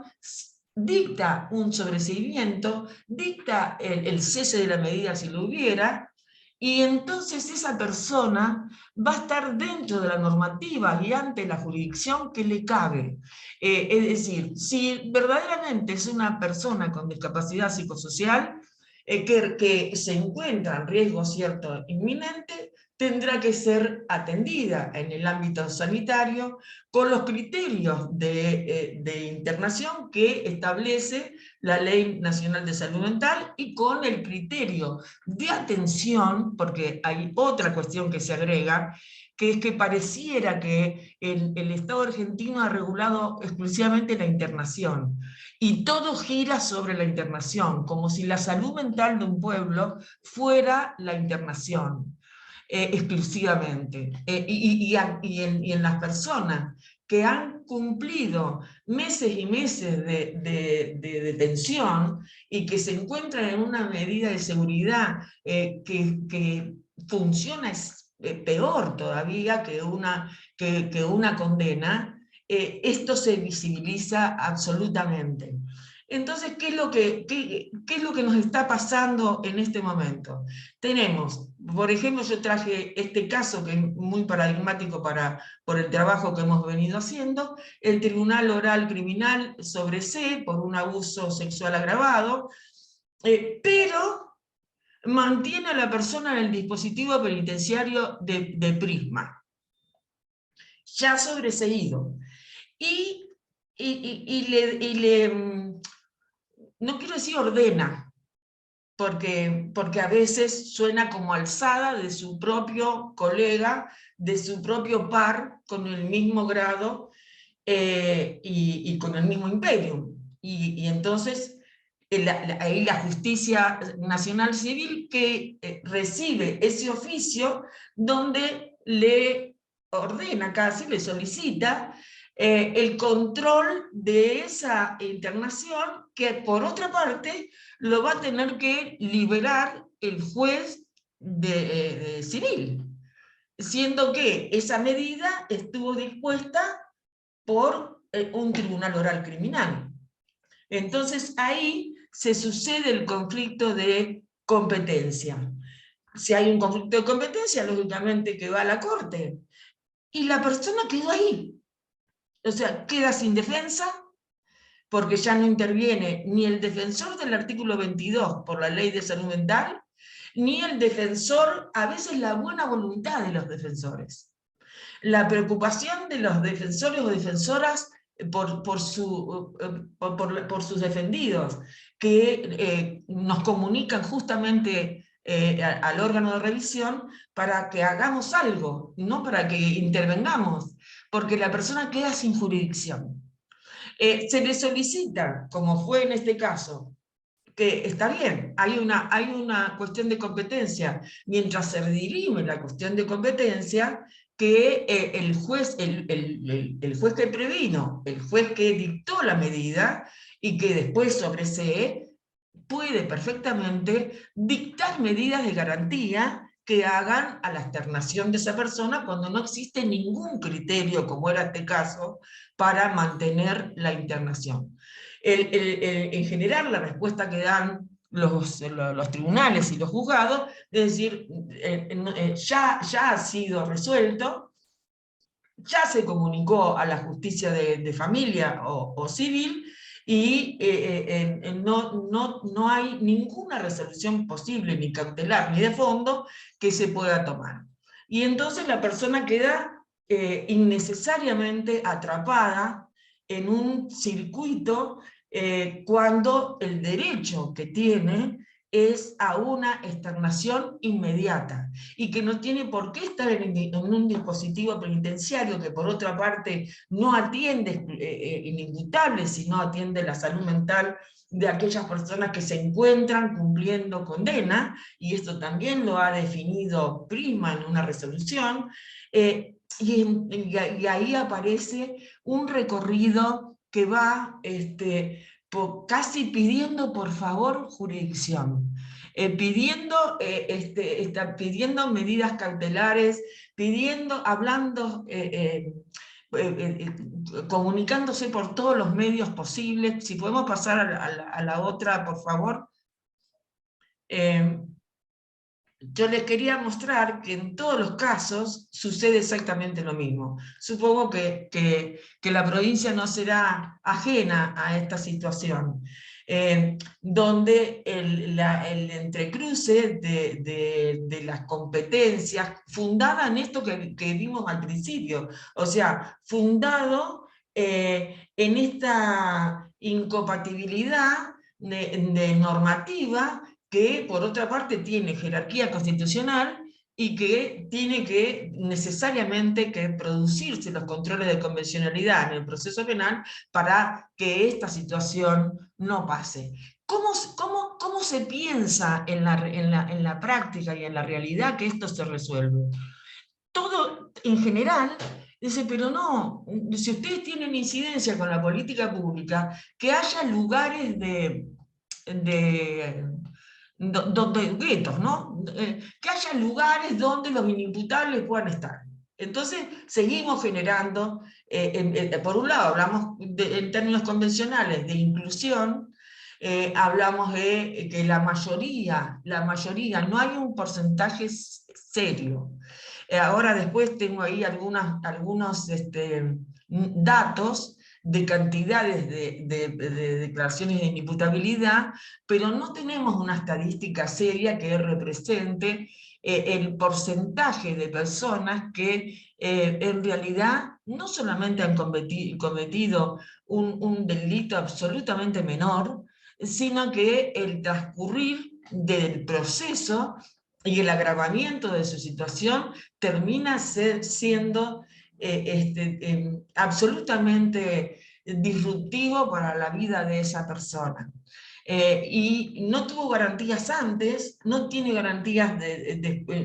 dicta un sobreseimiento, dicta el cese de la medida si lo hubiera, y entonces esa persona va a estar dentro de la normativa y ante la jurisdicción que le cabe. Es decir, si verdaderamente es una persona con discapacidad psicosocial que se encuentra en riesgo cierto inminente, tendrá que ser atendida en el ámbito sanitario con los criterios de internación que establece la Ley Nacional de Salud Mental y con el criterio de atención, porque hay otra cuestión que se agrega, que es que pareciera que el Estado argentino ha regulado exclusivamente la internación, y todo gira sobre la internación, como si la salud mental de un pueblo fuera la internación. Exclusivamente. Y en las personas que han cumplido meses y meses de detención y que se encuentran en una medida de seguridad que funciona peor todavía que una condena, esto se visibiliza absolutamente. Entonces, ¿qué es lo que nos está pasando en este momento? Tenemos, por ejemplo, yo traje este caso que es muy paradigmático por el trabajo que hemos venido haciendo, el Tribunal Oral Criminal sobre C por un abuso sexual agravado, pero mantiene a la persona en el dispositivo penitenciario de Prisma, ya sobreseído. Y no quiero decir ordena, porque a veces suena como alzada de su propio colega, de su propio par, con el mismo grado y con el mismo imperio. Y entonces ahí la Justicia Nacional Civil que recibe ese oficio donde le ordena casi, le solicita el control de esa internación que por otra parte lo va a tener que liberar el juez civil, siendo que esa medida estuvo dispuesta por un tribunal oral criminal. Entonces ahí se sucede el conflicto de competencia. Si hay un conflicto de competencia, lógicamente que va a la corte. Y la persona quedó ahí. O sea, queda sin defensa, porque ya no interviene ni el defensor del artículo 22 por la Ley de Salud Mental, ni el defensor, a veces la buena voluntad de los defensores. La preocupación de los defensores o defensoras por sus defendidos, que nos comunican justamente al órgano de revisión para que hagamos algo, no para que intervengamos, porque la persona queda sin jurisdicción. Se le solicita, como fue en este caso, que está bien, hay una cuestión de competencia, mientras se dirime la cuestión de competencia, que el juez que previno, el juez que dictó la medida, y que después sobresee, puede perfectamente dictar medidas de garantía que hagan a la externación de esa persona cuando no existe ningún criterio, como era este caso, para mantener la internación. En general, la respuesta que dan los tribunales y los juzgados es decir, ya ha sido resuelto, ya se comunicó a la justicia de familia o civil, y no hay ninguna resolución posible, ni cautelar, ni de fondo, que se pueda tomar. Y entonces la persona queda innecesariamente atrapada en un circuito cuando el derecho que tiene es a una externación inmediata, y que no tiene por qué estar en un dispositivo penitenciario que por otra parte no atiende inimputables, sino atiende la salud mental de aquellas personas que se encuentran cumpliendo condena, y esto también lo ha definido Prisma en una resolución, y ahí aparece un recorrido que va casi pidiendo por favor jurisdicción, pidiendo medidas cautelares, hablando, comunicándose por todos los medios posibles. Si podemos pasar a la otra, por favor. yo les quería mostrar que en todos los casos sucede exactamente lo mismo. Supongo que la provincia no será ajena a esta situación, donde el entrecruce de las competencias, fundada en esto que vimos al principio, o sea, fundado en esta incompatibilidad de normativa, que por otra parte tiene jerarquía constitucional y que tiene que necesariamente que producirse los controles de convencionalidad en el proceso penal para que esta situación no pase. ¿Cómo se piensa en la práctica y en la realidad que esto se resuelve? Todo en general dice, pero no, si ustedes tienen incidencia con la política pública, que haya lugares donde guetos, ¿no? Que haya lugares donde los inimputables puedan estar. Entonces, seguimos generando, por un lado, hablamos en términos convencionales de inclusión, hablamos de que la mayoría, no hay un porcentaje serio. Ahora después tengo ahí algunos datos de cantidades de declaraciones de inimputabilidad, pero no tenemos una estadística seria que represente el porcentaje de personas que en realidad no solamente han cometido un delito absolutamente menor, sino que el transcurrir del proceso y el agravamiento de su situación termina siendo absolutamente disruptivo para la vida de esa persona. Y no tuvo garantías antes, no tiene garantías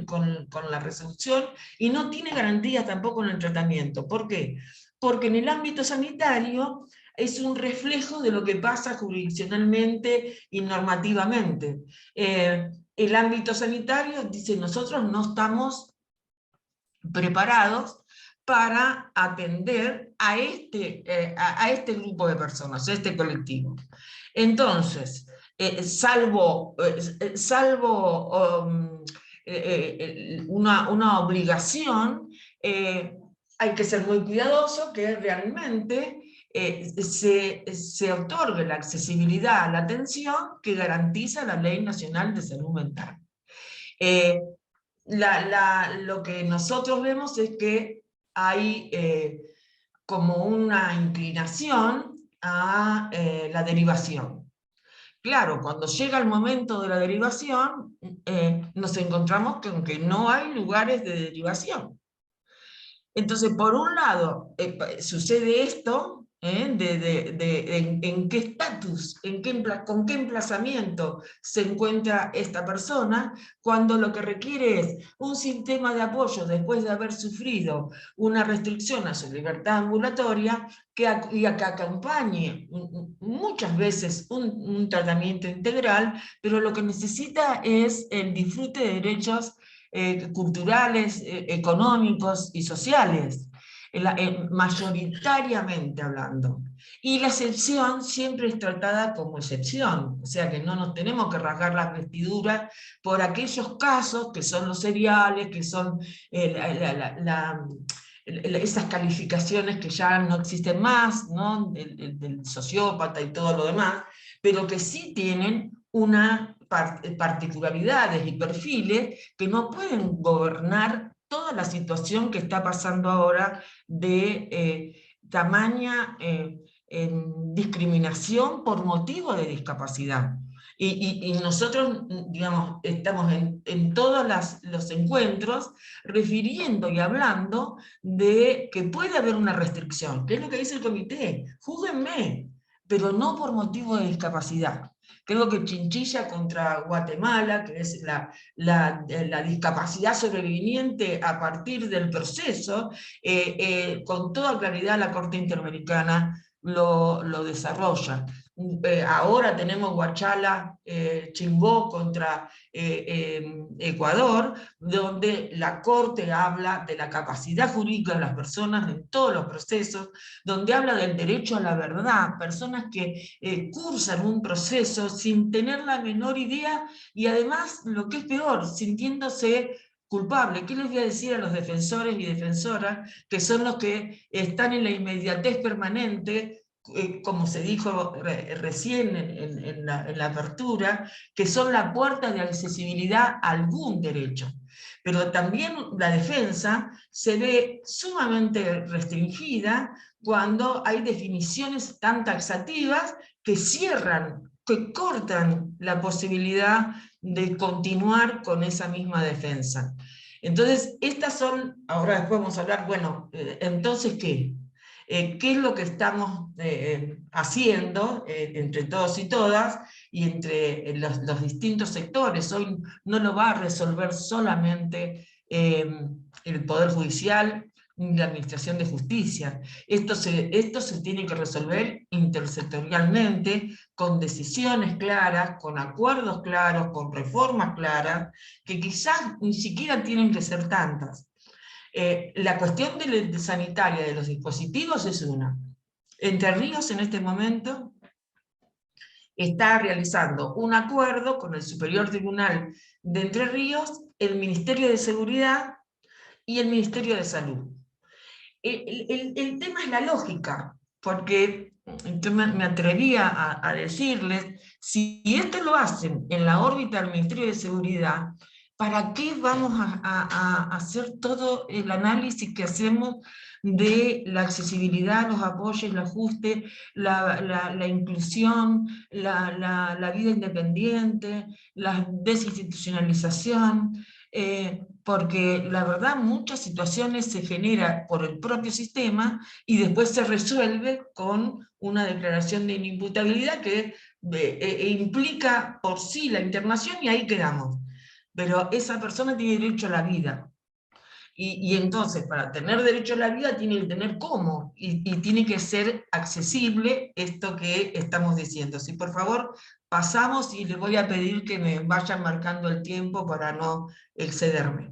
con la resolución y no tiene garantías tampoco en el tratamiento. ¿Por qué? Porque en el ámbito sanitario es un reflejo de lo que pasa jurisdiccionalmente y normativamente. El ámbito sanitario dice, nosotros no estamos preparados para atender a este grupo de personas, a este colectivo. Entonces, salvo una obligación, hay que ser muy cuidadoso que realmente se otorgue la accesibilidad a la atención que garantiza la Ley Nacional de Salud Mental. Lo que nosotros vemos es que hay como una inclinación a la derivación. Claro, cuando llega el momento de la derivación, nos encontramos con que no hay lugares de derivación. Entonces, por un lado, sucede esto, en qué estatus, con qué emplazamiento se encuentra esta persona, cuando lo que requiere es un sistema de apoyo después de haber sufrido una restricción a su libertad ambulatoria, que acompañe muchas veces un tratamiento integral, pero lo que necesita es el disfrute de derechos culturales, económicos y sociales, mayoritariamente hablando. Y la excepción siempre es tratada como excepción, o sea que no nos tenemos que rasgar las vestiduras por aquellos casos que son los seriales, que son esas calificaciones que ya no existen más, ¿no? Del sociópata y todo lo demás, pero que sí tienen una particularidades y perfiles que no pueden gobernar toda la situación que está pasando ahora de tamaña discriminación por motivo de discapacidad. Y nosotros, digamos, estamos en todos los encuentros refiriendo y hablando de que puede haber una restricción, que es lo que dice el comité, júguenme, pero no por motivo de discapacidad. Creo que Chinchilla contra Guatemala, que es la discapacidad sobreviviente a partir del proceso, con toda claridad la Corte Interamericana lo desarrolla. ahora tenemos Huachala, Chimbó contra Ecuador, donde la Corte habla de la capacidad jurídica de las personas en todos los procesos, donde habla del derecho a la verdad, personas que cursan un proceso sin tener la menor idea y además, lo que es peor, sintiéndose culpable. ¿Qué les voy a decir a los defensores y defensoras, que son los que están en la inmediatez permanente, como se dijo recién en la apertura, que son la puerta de accesibilidad a algún derecho? Pero también la defensa se ve sumamente restringida cuando hay definiciones tan taxativas que cierran, que cortan la posibilidad de continuar con esa misma defensa. Entonces, estas son, ahora después vamos a hablar, bueno, entonces, ¿qué? ¿Qué es lo que estamos haciendo entre todos y todas y entre los distintos sectores? Hoy no lo va a resolver solamente el Poder Judicial ni la Administración de Justicia. Esto se tiene que resolver intersectorialmente, con decisiones claras, con acuerdos claros, con reformas claras, que quizás ni siquiera tienen que ser tantas. La cuestión sanitaria de los dispositivos es una. Entre Ríos en este momento está realizando un acuerdo con el Superior Tribunal de Entre Ríos, el Ministerio de Seguridad y el Ministerio de Salud. El tema es la lógica, porque yo me atrevía a decirles, si esto lo hacen en la órbita del Ministerio de Seguridad, ¿para qué vamos a hacer todo el análisis que hacemos de la accesibilidad, los apoyos, el ajuste, la inclusión, la vida independiente, la desinstitucionalización? Porque la verdad muchas situaciones se generan por el propio sistema y después se resuelve con una declaración de inimputabilidad que implica por sí la internación y ahí quedamos. Pero esa persona tiene derecho a la vida. Y entonces, para tener derecho a la vida, tiene que tener cómo, y tiene que ser accesible esto que estamos diciendo. Si por favor pasamos, y les voy a pedir que me vayan marcando el tiempo para no excederme.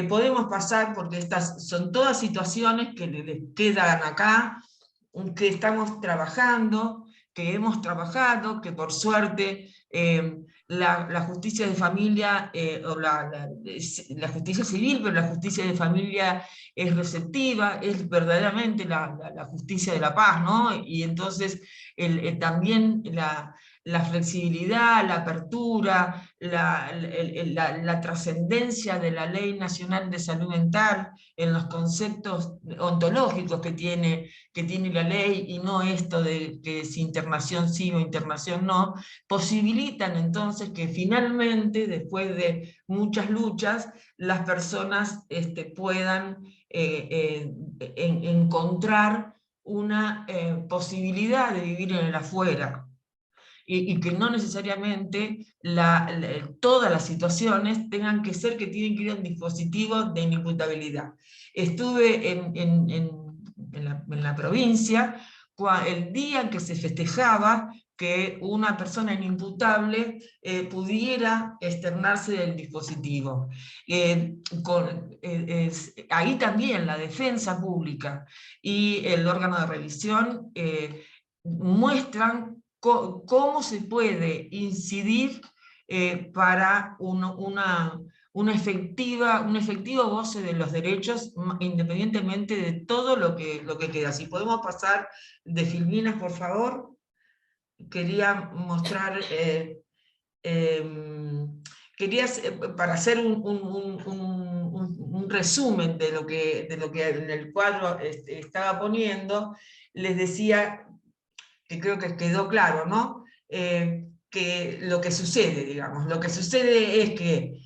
Podemos pasar, porque estas son todas situaciones que les quedan acá, que estamos trabajando, que hemos trabajado, que por suerte la justicia de familia, o la justicia civil, pero la justicia de familia es receptiva, es verdaderamente la justicia de la paz, ¿no? Y entonces también la flexibilidad, la apertura, la trascendencia de la Ley Nacional de Salud Mental en los conceptos ontológicos que tiene la ley, y no esto de que si internación sí o internación no, posibilitan entonces que finalmente, después de muchas luchas, las personas puedan encontrar una posibilidad de vivir en el afuera. Y que no necesariamente todas las situaciones tengan que ser que tienen que ir a un dispositivo de inimputabilidad. Estuve en la provincia el día en que se festejaba que una persona inimputable pudiera externarse del dispositivo. Ahí también la defensa pública y el órgano de revisión muestran cómo se puede incidir para un efectivo goce de los derechos, independientemente de todo lo que queda. Si podemos pasar de filminas, por favor. Quería mostrar, para hacer un resumen de lo que en el cuadro estaba poniendo, les decía que creo que quedó claro, ¿no? Que lo que sucede, digamos, lo que sucede es que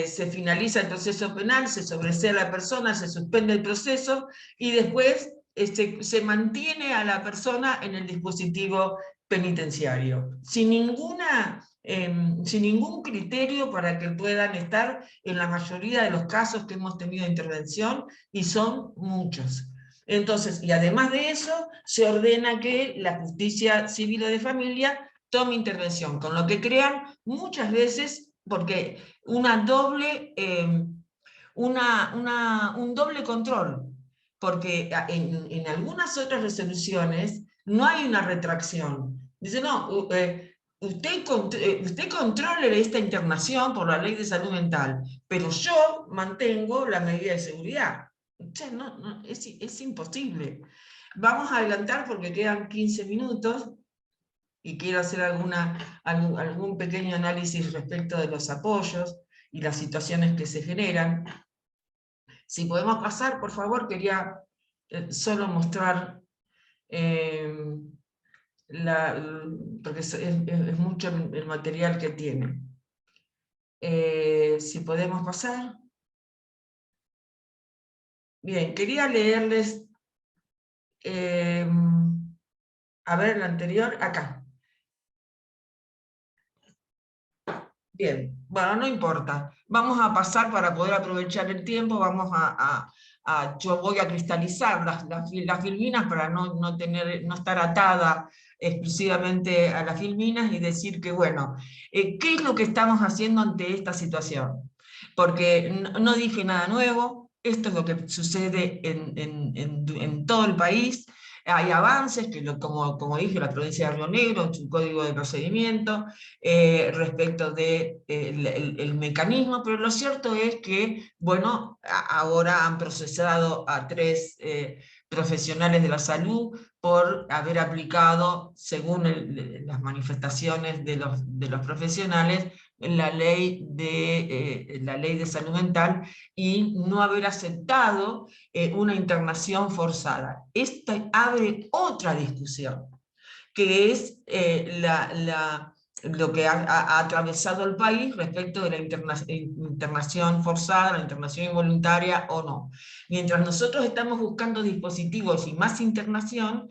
se finaliza el proceso penal, se sobresee a la persona, se suspende el proceso y después se mantiene a la persona en el dispositivo penitenciario, sin ningún criterio para que puedan estar en la mayoría de los casos que hemos tenido de intervención, y son muchos. Entonces, y además de eso, se ordena que la justicia civil o de familia tome intervención, con lo que crean muchas veces, porque una doble, un doble control, porque en algunas otras resoluciones no hay una retracción. Dice, no, usted controle esta internación por la ley de salud mental, pero yo mantengo la medida de seguridad. O sea, es imposible. Vamos a adelantar porque quedan 15 minutos y quiero hacer algún pequeño análisis respecto de los apoyos y las situaciones que se generan. Si podemos pasar, por favor, quería solo mostrar, porque es mucho el material que tiene. Si podemos pasar. Bien, quería leerles, a ver, el anterior, acá. Bien, bueno, no importa. Vamos a pasar para poder aprovechar el tiempo, vamos yo voy a cristalizar las filminas para no estar atada exclusivamente a las filminas y decir que, bueno, ¿qué es lo que estamos haciendo ante esta situación? Porque no dije nada nuevo, esto es lo que sucede en todo el país. Hay avances, como dije, la provincia de Río Negro, su código de procedimiento, respecto de, el mecanismo, pero lo cierto es que, bueno, ahora han procesado a 3 profesionales de la salud por haber aplicado, según las manifestaciones de los profesionales, la ley de salud mental y no haber aceptado una internación forzada. Esto abre otra discusión, que es lo que ha atravesado el país respecto de la internación forzada, la internación involuntaria o no. Mientras nosotros estamos buscando dispositivos y más internación,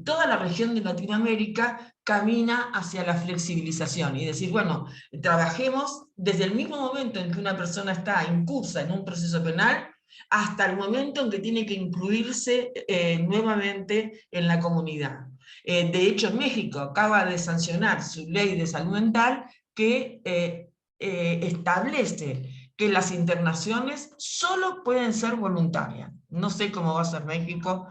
toda la región de Latinoamérica camina hacia la flexibilización y decir, bueno, trabajemos desde el mismo momento en que una persona está incursa en un proceso penal hasta el momento en que tiene que incluirse nuevamente en la comunidad. De hecho, México acaba de sancionar su ley de salud mental que establece que las internaciones solo pueden ser voluntarias. No sé cómo va a ser México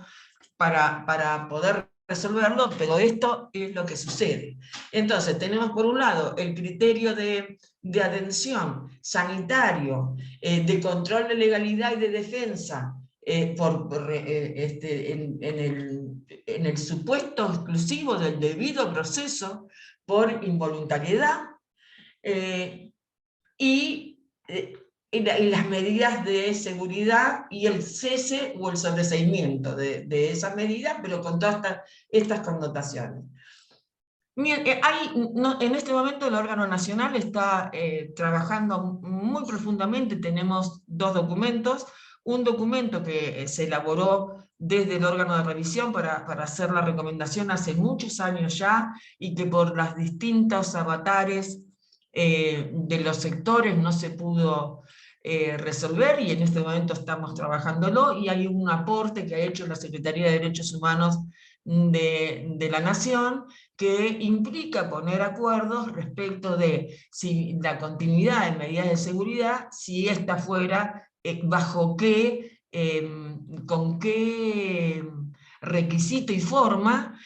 para poder resolverlo, pero esto es lo que sucede. Entonces, tenemos por un lado el criterio de atención sanitario, de control de legalidad y de defensa, en el supuesto exclusivo del debido proceso por involuntariedad, y las medidas de seguridad y el cese o el sobreseimiento de esas medidas, pero con todas estas connotaciones. En este momento el órgano nacional está trabajando muy profundamente, tenemos 2 documentos, un documento que se elaboró desde el órgano de revisión para hacer la recomendación hace muchos años ya, y que por los distintos avatares de los sectores no se pudo resolver, y en este momento estamos trabajándolo, y hay un aporte que ha hecho la Secretaría de Derechos Humanos de la Nación, que implica poner acuerdos respecto de si la continuidad de medidas de seguridad, si esta fuera, bajo qué, con qué requisito y forma.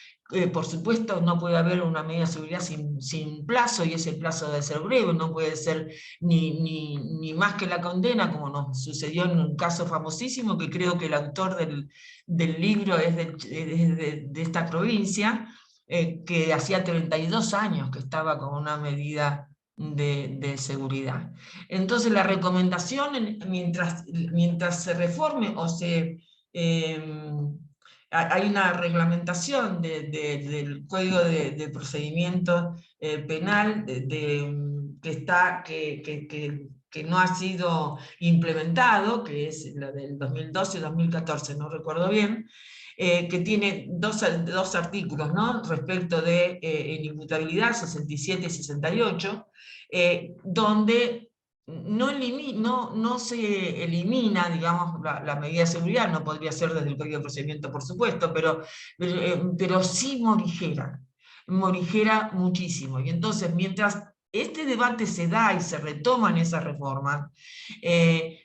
Por supuesto, no puede haber una medida de seguridad sin plazo, y ese plazo debe ser breve, no puede ser ni más que la condena, como nos sucedió en un caso famosísimo, que creo que el autor del libro es de esta provincia, que hacía 32 años que estaba con una medida de seguridad. Entonces la recomendación, mientras se reforme o hay una reglamentación del Código de Procedimiento Penal que no ha sido implementado, que es la del 2012 y 2014, no recuerdo bien, que tiene dos artículos, ¿no?, respecto de inimputabilidad, 67 y 68, donde no se elimina, digamos, la medida de seguridad, no podría ser desde el Código de Procedimiento, por supuesto, pero sí morigera muchísimo. Y entonces, mientras este debate se da y se retoman esas reformas,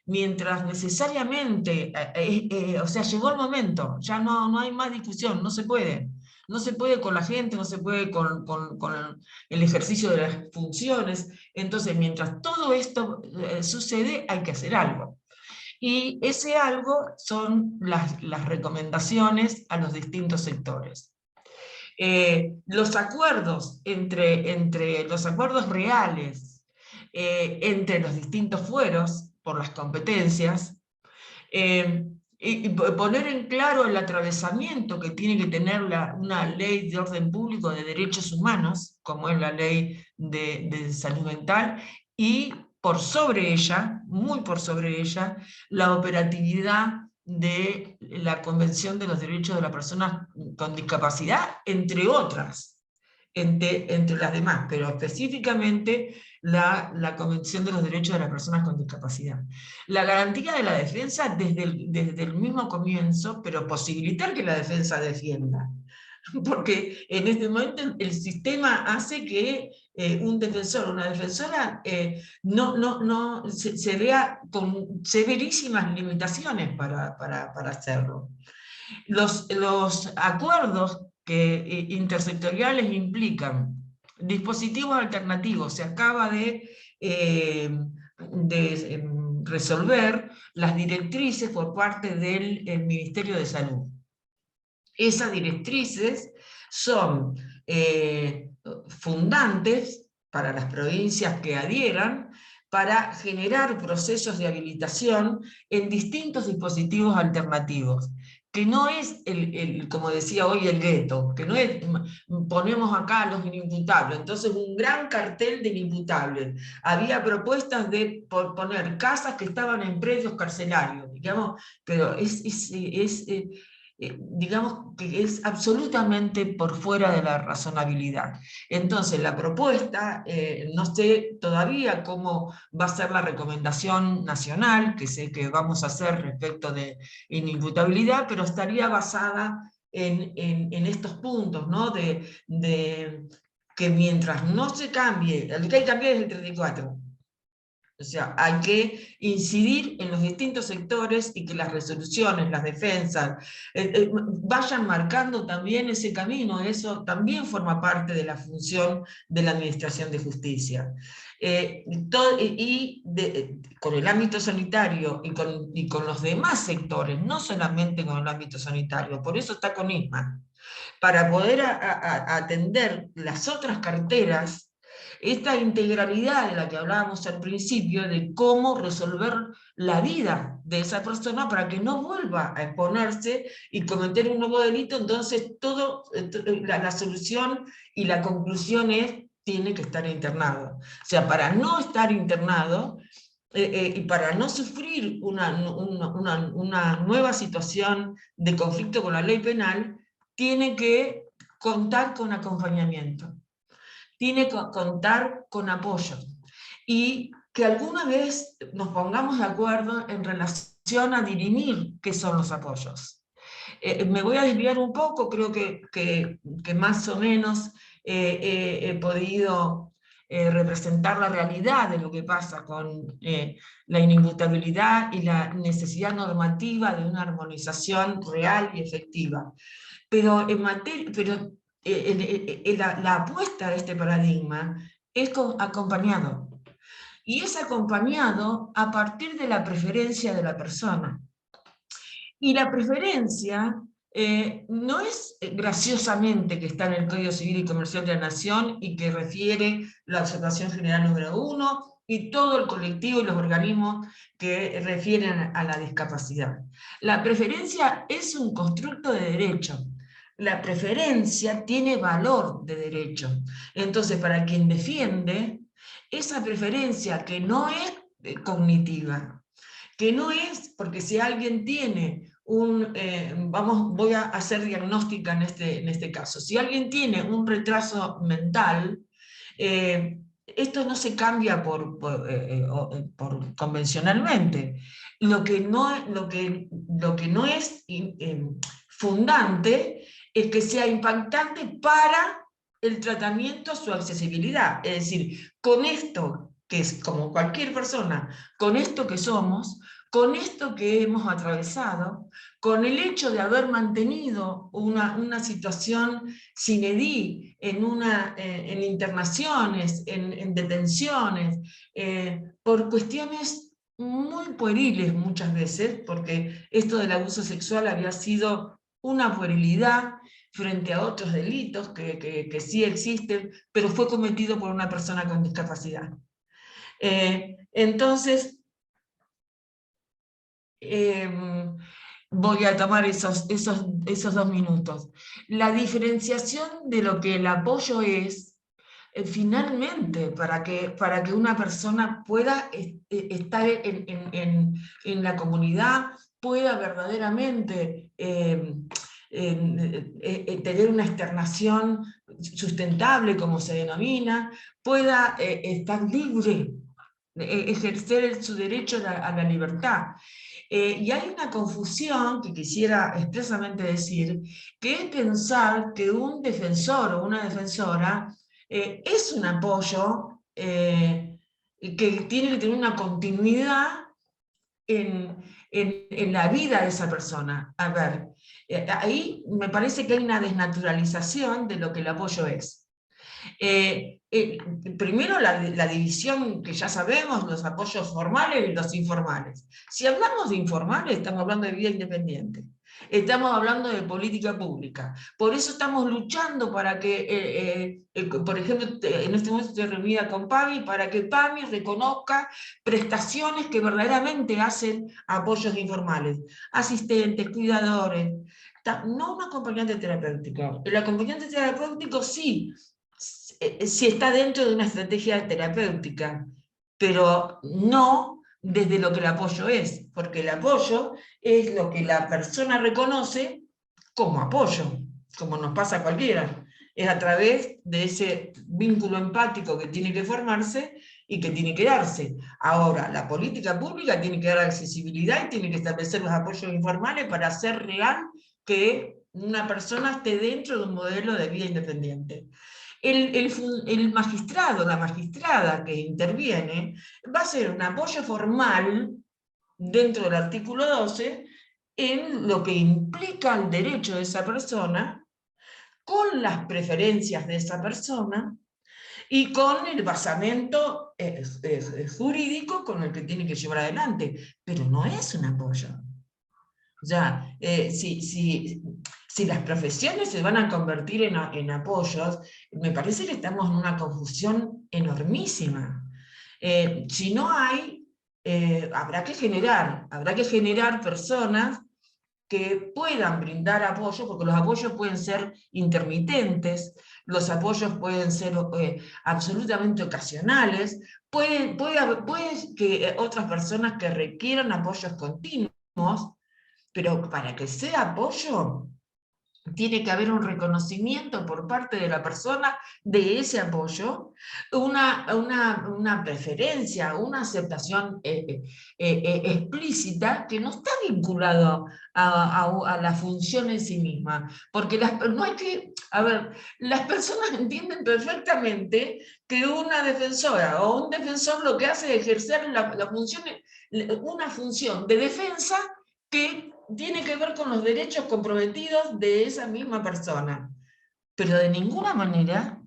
mientras necesariamente, o sea, llegó el momento, ya no hay más discusión, no se puede. No se puede con la gente, no se puede con el ejercicio de las funciones. Entonces, mientras todo esto sucede, hay que hacer algo. Y ese algo son las recomendaciones a los distintos sectores. Los acuerdos entre los acuerdos reales entre los distintos fueros por las competencias, y poner en claro el atravesamiento que tiene que tener una ley de orden público de derechos humanos, como es la ley de salud mental, y por sobre ella, muy por sobre ella, la operatividad de la Convención de los Derechos de las Personas con Discapacidad, entre otras, entre las demás, pero específicamente la Convención de los Derechos de las Personas con Discapacidad. La garantía de la defensa desde el mismo comienzo, pero posibilitar que la defensa defienda. Porque en este momento el sistema hace que un defensor o una defensora se vea con severísimas limitaciones para hacerlo. Los acuerdos intersectoriales implican dispositivos alternativos. Se acaba de resolver las directrices por parte del Ministerio de Salud. Esas directrices son fundantes para las provincias que adhieran, para generar procesos de habilitación en distintos dispositivos alternativos, que no es, como decía hoy, el gueto, que no es, ponemos acá a los inimputables, entonces un gran cartel de inimputables. Había propuestas de poner casas que estaban en predios carcelarios, digamos, pero digamos que es absolutamente por fuera de la razonabilidad. Entonces la propuesta, no sé todavía cómo va a ser la recomendación nacional, que sé que vamos a hacer respecto de inimputabilidad, pero estaría basada en estos puntos, ¿no? de que mientras no se cambie, el que hay que cambiar es el 34. O sea, hay que incidir en los distintos sectores y que las resoluciones, las defensas, vayan marcando también ese camino. Eso también forma parte de la función de la Administración de Justicia. Con el ámbito sanitario y con los demás sectores, no solamente con el ámbito sanitario, por eso está con ISMA, para poder atender las otras carteras, esta integralidad de la que hablábamos al principio, de cómo resolver la vida de esa persona para que no vuelva a exponerse y cometer un nuevo delito. Entonces la solución y la conclusión es: tiene que estar internado. O sea, para no estar internado, y para no sufrir una nueva situación de conflicto con la ley penal, tiene que contar con acompañamiento, tiene que contar con apoyo, y que alguna vez nos pongamos de acuerdo en relación a dirimir qué son los apoyos. Me voy a desviar un poco, creo que más o menos he podido representar la realidad de lo que pasa con la inimputabilidad y la necesidad normativa de una armonización real y efectiva. Pero la apuesta de este paradigma es acompañado. Y es acompañado a partir de la preferencia de la persona. Y la preferencia no es graciosamente que está en el Código Civil y Comercial de la Nación y que refiere la observación general número 1 y todo el colectivo y los organismos que refieren a la discapacidad. La preferencia es un constructo de derecho. La preferencia tiene valor de derecho. Entonces, para quien defiende, esa preferencia que no es cognitiva, que no es porque si alguien tiene voy a hacer diagnóstica en este caso, si alguien tiene un retraso mental, esto no se cambia por convencionalmente. Lo que no es fundante es que sea impactante para el tratamiento, su accesibilidad. Es decir, con esto, que es como cualquier persona, con esto que somos, con esto que hemos atravesado, con el hecho de haber mantenido una situación sine die en internaciones, en detenciones, por cuestiones muy pueriles muchas veces, porque esto del abuso sexual había sido una puerilidad frente a otros delitos que sí existen, pero fue cometido por una persona con discapacidad. Entonces, voy a tomar esos 2 minutos. La diferenciación de lo que el apoyo es, finalmente, para que una persona pueda estar en la comunidad, pueda verdaderamente tener una externación sustentable, como se denomina, pueda estar libre, ejercer su derecho a la libertad. Y hay una confusión que quisiera expresamente decir, que es pensar que un defensor o una defensora es un apoyo que tiene que tener una continuidad en la vida de esa persona. A ver, ahí me parece que hay una desnaturalización de lo que el apoyo es. Primero la división que ya sabemos, los apoyos formales y los informales. Si hablamos de informales, estamos hablando de vida independiente. Estamos hablando de política pública. Por eso estamos luchando para que, por ejemplo, en este momento estoy reunida con PAMI, para que PAMI reconozca prestaciones que verdaderamente hacen apoyos informales. Asistentes, cuidadores, no un acompañante terapéutico. El acompañante terapéutico sí, si está dentro de una estrategia terapéutica, pero no desde lo que el apoyo es, porque el apoyo es lo que la persona reconoce como apoyo, como nos pasa a cualquiera. Es a través de ese vínculo empático que tiene que formarse y que tiene que darse. Ahora, la política pública tiene que dar accesibilidad y tiene que establecer los apoyos informales para hacer real que una persona esté dentro de un modelo de vida independiente. El magistrado, la magistrada que interviene, va a ser un apoyo formal dentro del artículo 12 en lo que implica el derecho de esa persona, con las preferencias de esa persona y con el basamento jurídico con el que tiene que llevar adelante, pero no es un apoyo. O sea, si las profesiones se van a convertir en apoyos, me parece que estamos en una confusión enormísima. Si no hay, habrá que generar personas que puedan brindar apoyo, porque los apoyos pueden ser intermitentes, los apoyos pueden ser absolutamente ocasionales, puede que otras personas que requieran apoyos continuos, pero para que sea apoyo, tiene que haber un reconocimiento por parte de la persona de ese apoyo, una preferencia, una aceptación explícita que no está vinculado a la función en sí misma. Porque no hay que, a ver, las personas entienden perfectamente que una defensora o un defensor lo que hace es ejercer una función de defensa que tiene que ver con los derechos comprometidos de esa misma persona. Pero de ninguna manera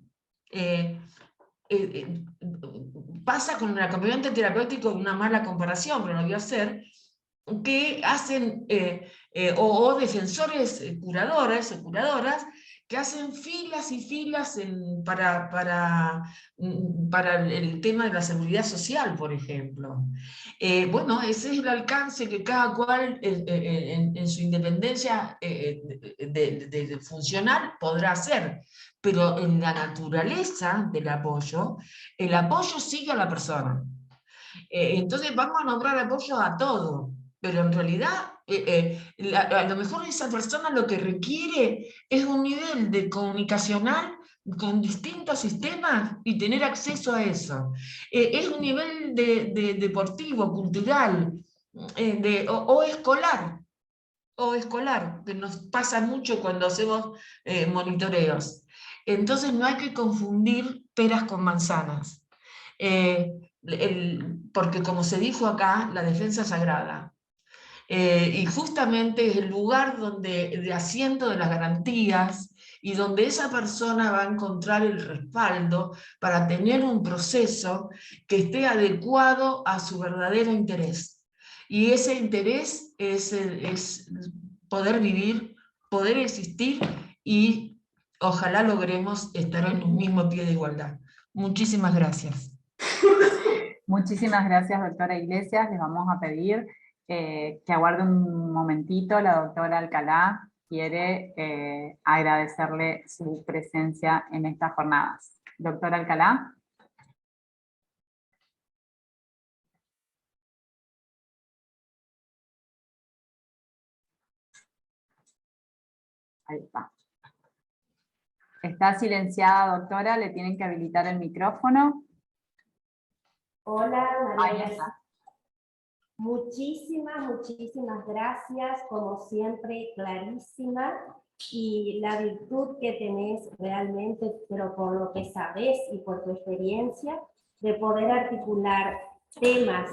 pasa con el acompañante terapéutico una mala comparación, pero lo voy a hacer, que hacen, o defensores curadores o curadoras, que hacen filas y filas para el tema de la seguridad social, por ejemplo. Bueno, ese es el alcance que cada cual en su independencia funcional podrá hacer, pero en la naturaleza del apoyo, el apoyo sigue a la persona. Entonces vamos a nombrar apoyo a todo, pero en realidad a lo mejor esa persona lo que requiere es un nivel de comunicacional con distintos sistemas y tener acceso a eso. Es un nivel deportivo, cultural, o escolar, que nos pasa mucho cuando hacemos monitoreos. Entonces no hay que confundir peras con manzanas, porque como se dijo acá, la defensa es sagrada. Y justamente es el lugar de asiento de las garantías y donde esa persona va a encontrar el respaldo para tener un proceso que esté adecuado a su verdadero interés. Y ese interés es poder vivir, poder existir y ojalá logremos estar en un mismo pie de igualdad. Muchísimas gracias. Muchísimas gracias, doctora Iglesias. Les vamos a pedir que aguarde un momentito. La doctora Alcalá quiere agradecerle su presencia en estas jornadas. Doctora Alcalá. Ahí está. Está silenciada, doctora, le tienen que habilitar el micrófono. Hola, Ahí María. está. Muchísimas gracias, como siempre, clarísima, y la virtud que tenés realmente, pero por lo que sabés y por tu experiencia, de poder articular temas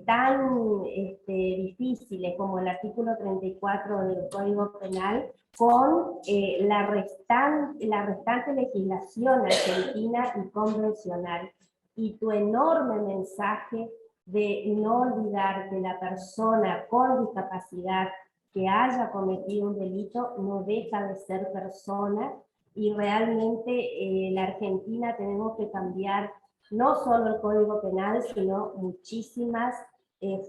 tan difíciles como el artículo 34 del Código Penal con la restante legislación argentina y convencional, y tu enorme mensaje de no olvidar que la persona con discapacidad que haya cometido un delito no deja de ser persona, y realmente la Argentina tenemos que cambiar no solo el Código Penal, sino muchísimas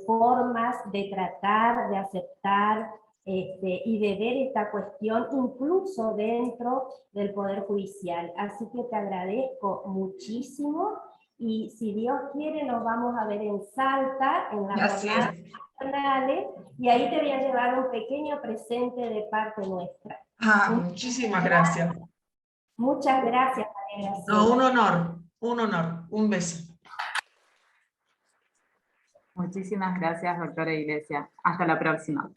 formas de tratar, de aceptar y de ver esta cuestión incluso dentro del Poder Judicial. Así que te agradezco muchísimo. Y si Dios quiere, nos vamos a ver en Salta, en las jornadas nacionales, y ahí te voy a llevar un pequeño presente de parte nuestra. Muchísimas gracias. Muchas gracias, María Graciela. No, un honor, un beso. Muchísimas gracias, doctora Iglesias. Hasta la próxima.